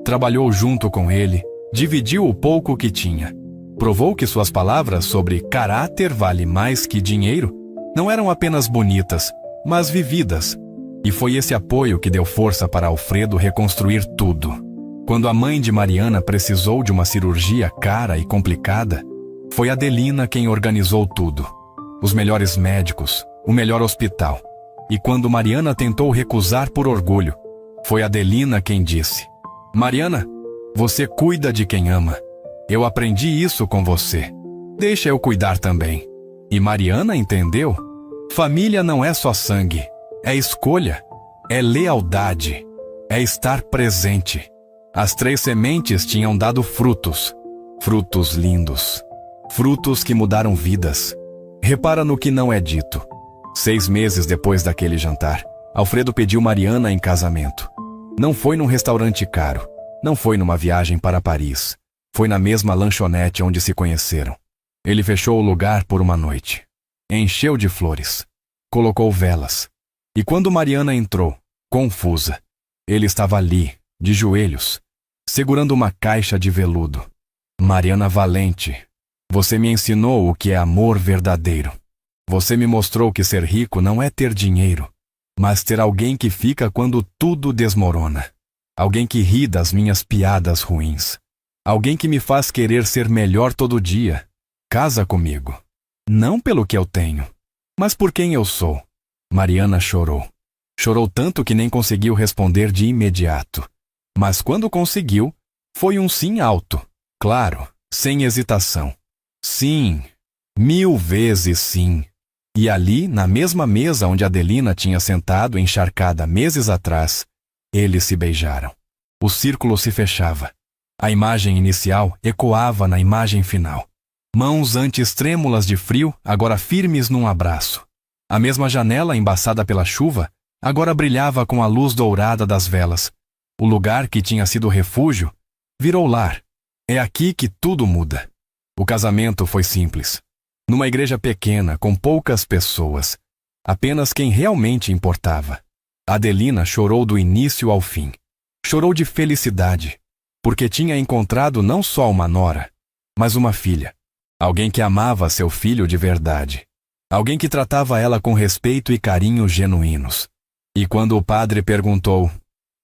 Speaker 1: Trabalhou junto com ele, dividiu o pouco que tinha. Provou que suas palavras sobre caráter vale mais que dinheiro não eram apenas bonitas, mas vividas. E foi esse apoio que deu força para Alfredo reconstruir tudo. Quando a mãe de Mariana precisou de uma cirurgia cara e complicada, foi Adelina quem organizou tudo. Os melhores médicos, o melhor hospital. E quando Mariana tentou recusar por orgulho, foi Adelina quem disse: Mariana, você cuida de quem ama. Eu aprendi isso com você. Deixa eu cuidar também. E Mariana entendeu. Família não é só sangue. É escolha. É lealdade. É estar presente. As 3 sementes tinham dado frutos. Frutos lindos. Frutos que mudaram vidas. Repara no que não é dito. 6 meses depois daquele jantar, Alfredo pediu Mariana em casamento. Não foi num restaurante caro. Não foi numa viagem para Paris. Foi na mesma lanchonete onde se conheceram. Ele fechou o lugar por uma noite. Encheu de flores. Colocou velas. E quando Mariana entrou, confusa, ele estava ali, de joelhos, segurando uma caixa de veludo. Mariana Valente, você me ensinou o que é amor verdadeiro. Você me mostrou que ser rico não é ter dinheiro, mas ter alguém que fica quando tudo desmorona. Alguém que ri das minhas piadas ruins. Alguém que me faz querer ser melhor todo dia. Casa comigo. Não pelo que eu tenho, mas por quem eu sou. Mariana chorou. Chorou tanto que nem conseguiu responder de imediato. Mas quando conseguiu, foi um sim alto, claro, sem hesitação. Sim, 1000 vezes sim. E ali, na mesma mesa onde Adelina tinha sentado encharcada meses atrás, eles se beijaram. O círculo se fechava. A imagem inicial ecoava na imagem final. Mãos antes trêmulas de frio, agora firmes num abraço. A mesma janela embaçada pela chuva, agora brilhava com a luz dourada das velas. O lugar que tinha sido refúgio virou lar. É aqui que tudo muda. O casamento foi simples. Numa igreja pequena, com poucas pessoas. Apenas quem realmente importava. Adelina chorou do início ao fim. Chorou de felicidade, porque tinha encontrado não só uma nora, mas uma filha. Alguém que amava seu filho de verdade. Alguém que tratava ela com respeito e carinho genuínos. E quando o padre perguntou: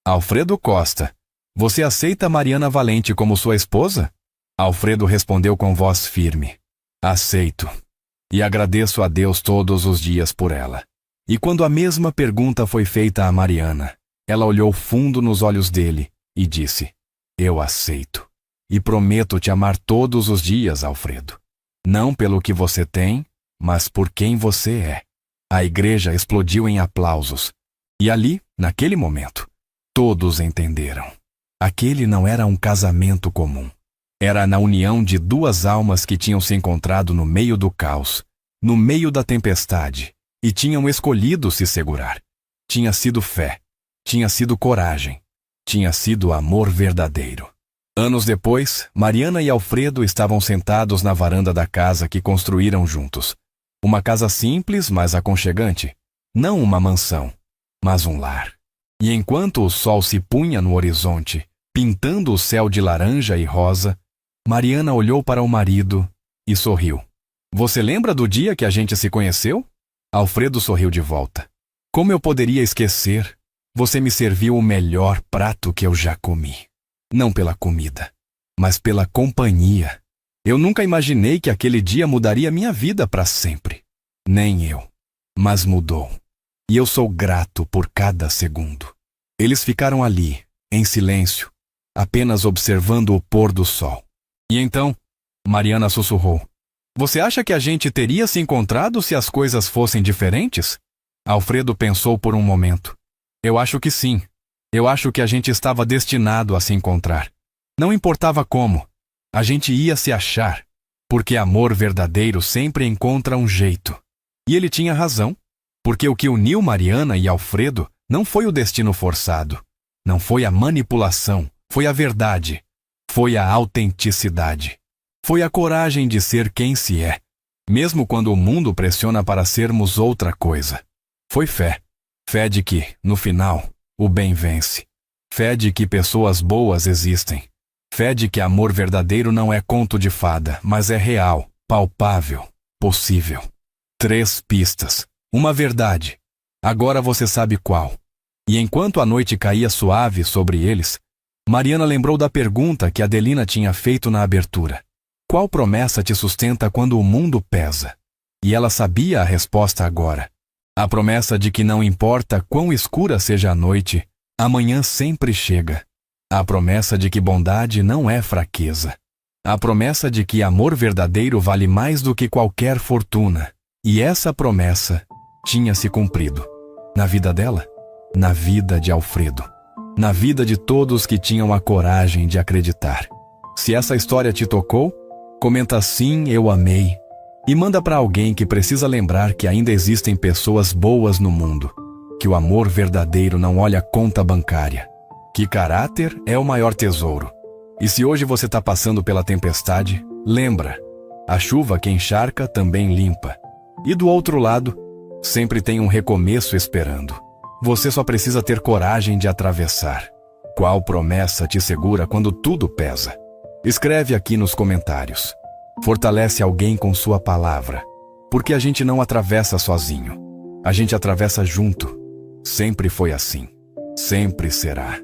Speaker 1: Alfredo Costa, você aceita Mariana Valente como sua esposa? Alfredo respondeu com voz firme: aceito. E agradeço a Deus todos os dias por ela. E quando a mesma pergunta foi feita a Mariana, ela olhou fundo nos olhos dele e disse: eu aceito. E prometo te amar todos os dias, Alfredo. Não pelo que você tem, mas por quem você é. A igreja explodiu em aplausos. E ali, naquele momento, todos entenderam. Aquele não era um casamento comum. Era na união de duas almas que tinham se encontrado no meio do caos, no meio da tempestade, e tinham escolhido se segurar. Tinha sido fé, tinha sido coragem, tinha sido amor verdadeiro. Anos depois, Mariana e Alfredo estavam sentados na varanda da casa que construíram juntos. Uma casa simples, mas aconchegante. Não uma mansão, mas um lar. E enquanto o sol se punha no horizonte, pintando o céu de laranja e rosa, Mariana olhou para o marido e sorriu. Você lembra do dia que a gente se conheceu? Alfredo sorriu de volta. Como eu poderia esquecer? Você me serviu o melhor prato que eu já comi. Não pela comida, mas pela companhia. Eu nunca imaginei que aquele dia mudaria minha vida para sempre. Nem eu. Mas mudou. E eu sou grato por cada segundo. Eles ficaram ali, em silêncio, apenas observando o pôr do sol. E então, Mariana sussurrou: você acha que a gente teria se encontrado se as coisas fossem diferentes? Alfredo pensou por um momento. Eu acho que sim. Eu acho que a gente estava destinado a se encontrar. Não importava como, a gente ia se achar, porque amor verdadeiro sempre encontra um jeito. E ele tinha razão, porque o que uniu Mariana e Alfredo não foi o destino forçado, não foi a manipulação, foi a verdade, foi a autenticidade, foi a coragem de ser quem se é, mesmo quando o mundo pressiona para sermos outra coisa. Foi fé, fé de que, no final, o bem vence. Fé de que pessoas boas existem. Fé de que amor verdadeiro não é conto de fada, mas é real, palpável, possível. 3 pistas. Uma verdade. Agora você sabe qual. E enquanto a noite caía suave sobre eles, Mariana lembrou da pergunta que Adelina tinha feito na abertura. Qual promessa te sustenta quando o mundo pesa? E ela sabia a resposta agora. A promessa de que não importa quão escura seja a noite, amanhã sempre chega. A promessa de que bondade não é fraqueza. A promessa de que amor verdadeiro vale mais do que qualquer fortuna. E essa promessa tinha se cumprido. Na vida dela, na vida de Alfredo, na vida de todos que tinham a coragem de acreditar. Se essa história te tocou, comenta sim, eu amei. E manda para alguém que precisa lembrar que ainda existem pessoas boas no mundo, que o amor verdadeiro não olha a conta bancária, que caráter é o maior tesouro. E se hoje você está passando pela tempestade, lembra, a chuva que encharca também limpa. E do outro lado, sempre tem um recomeço esperando. Você só precisa ter coragem de atravessar. Qual promessa te segura quando tudo pesa? Escreve aqui nos comentários. Fortalece alguém com sua palavra, porque a gente não atravessa sozinho. A gente atravessa junto. Sempre foi assim. Sempre será.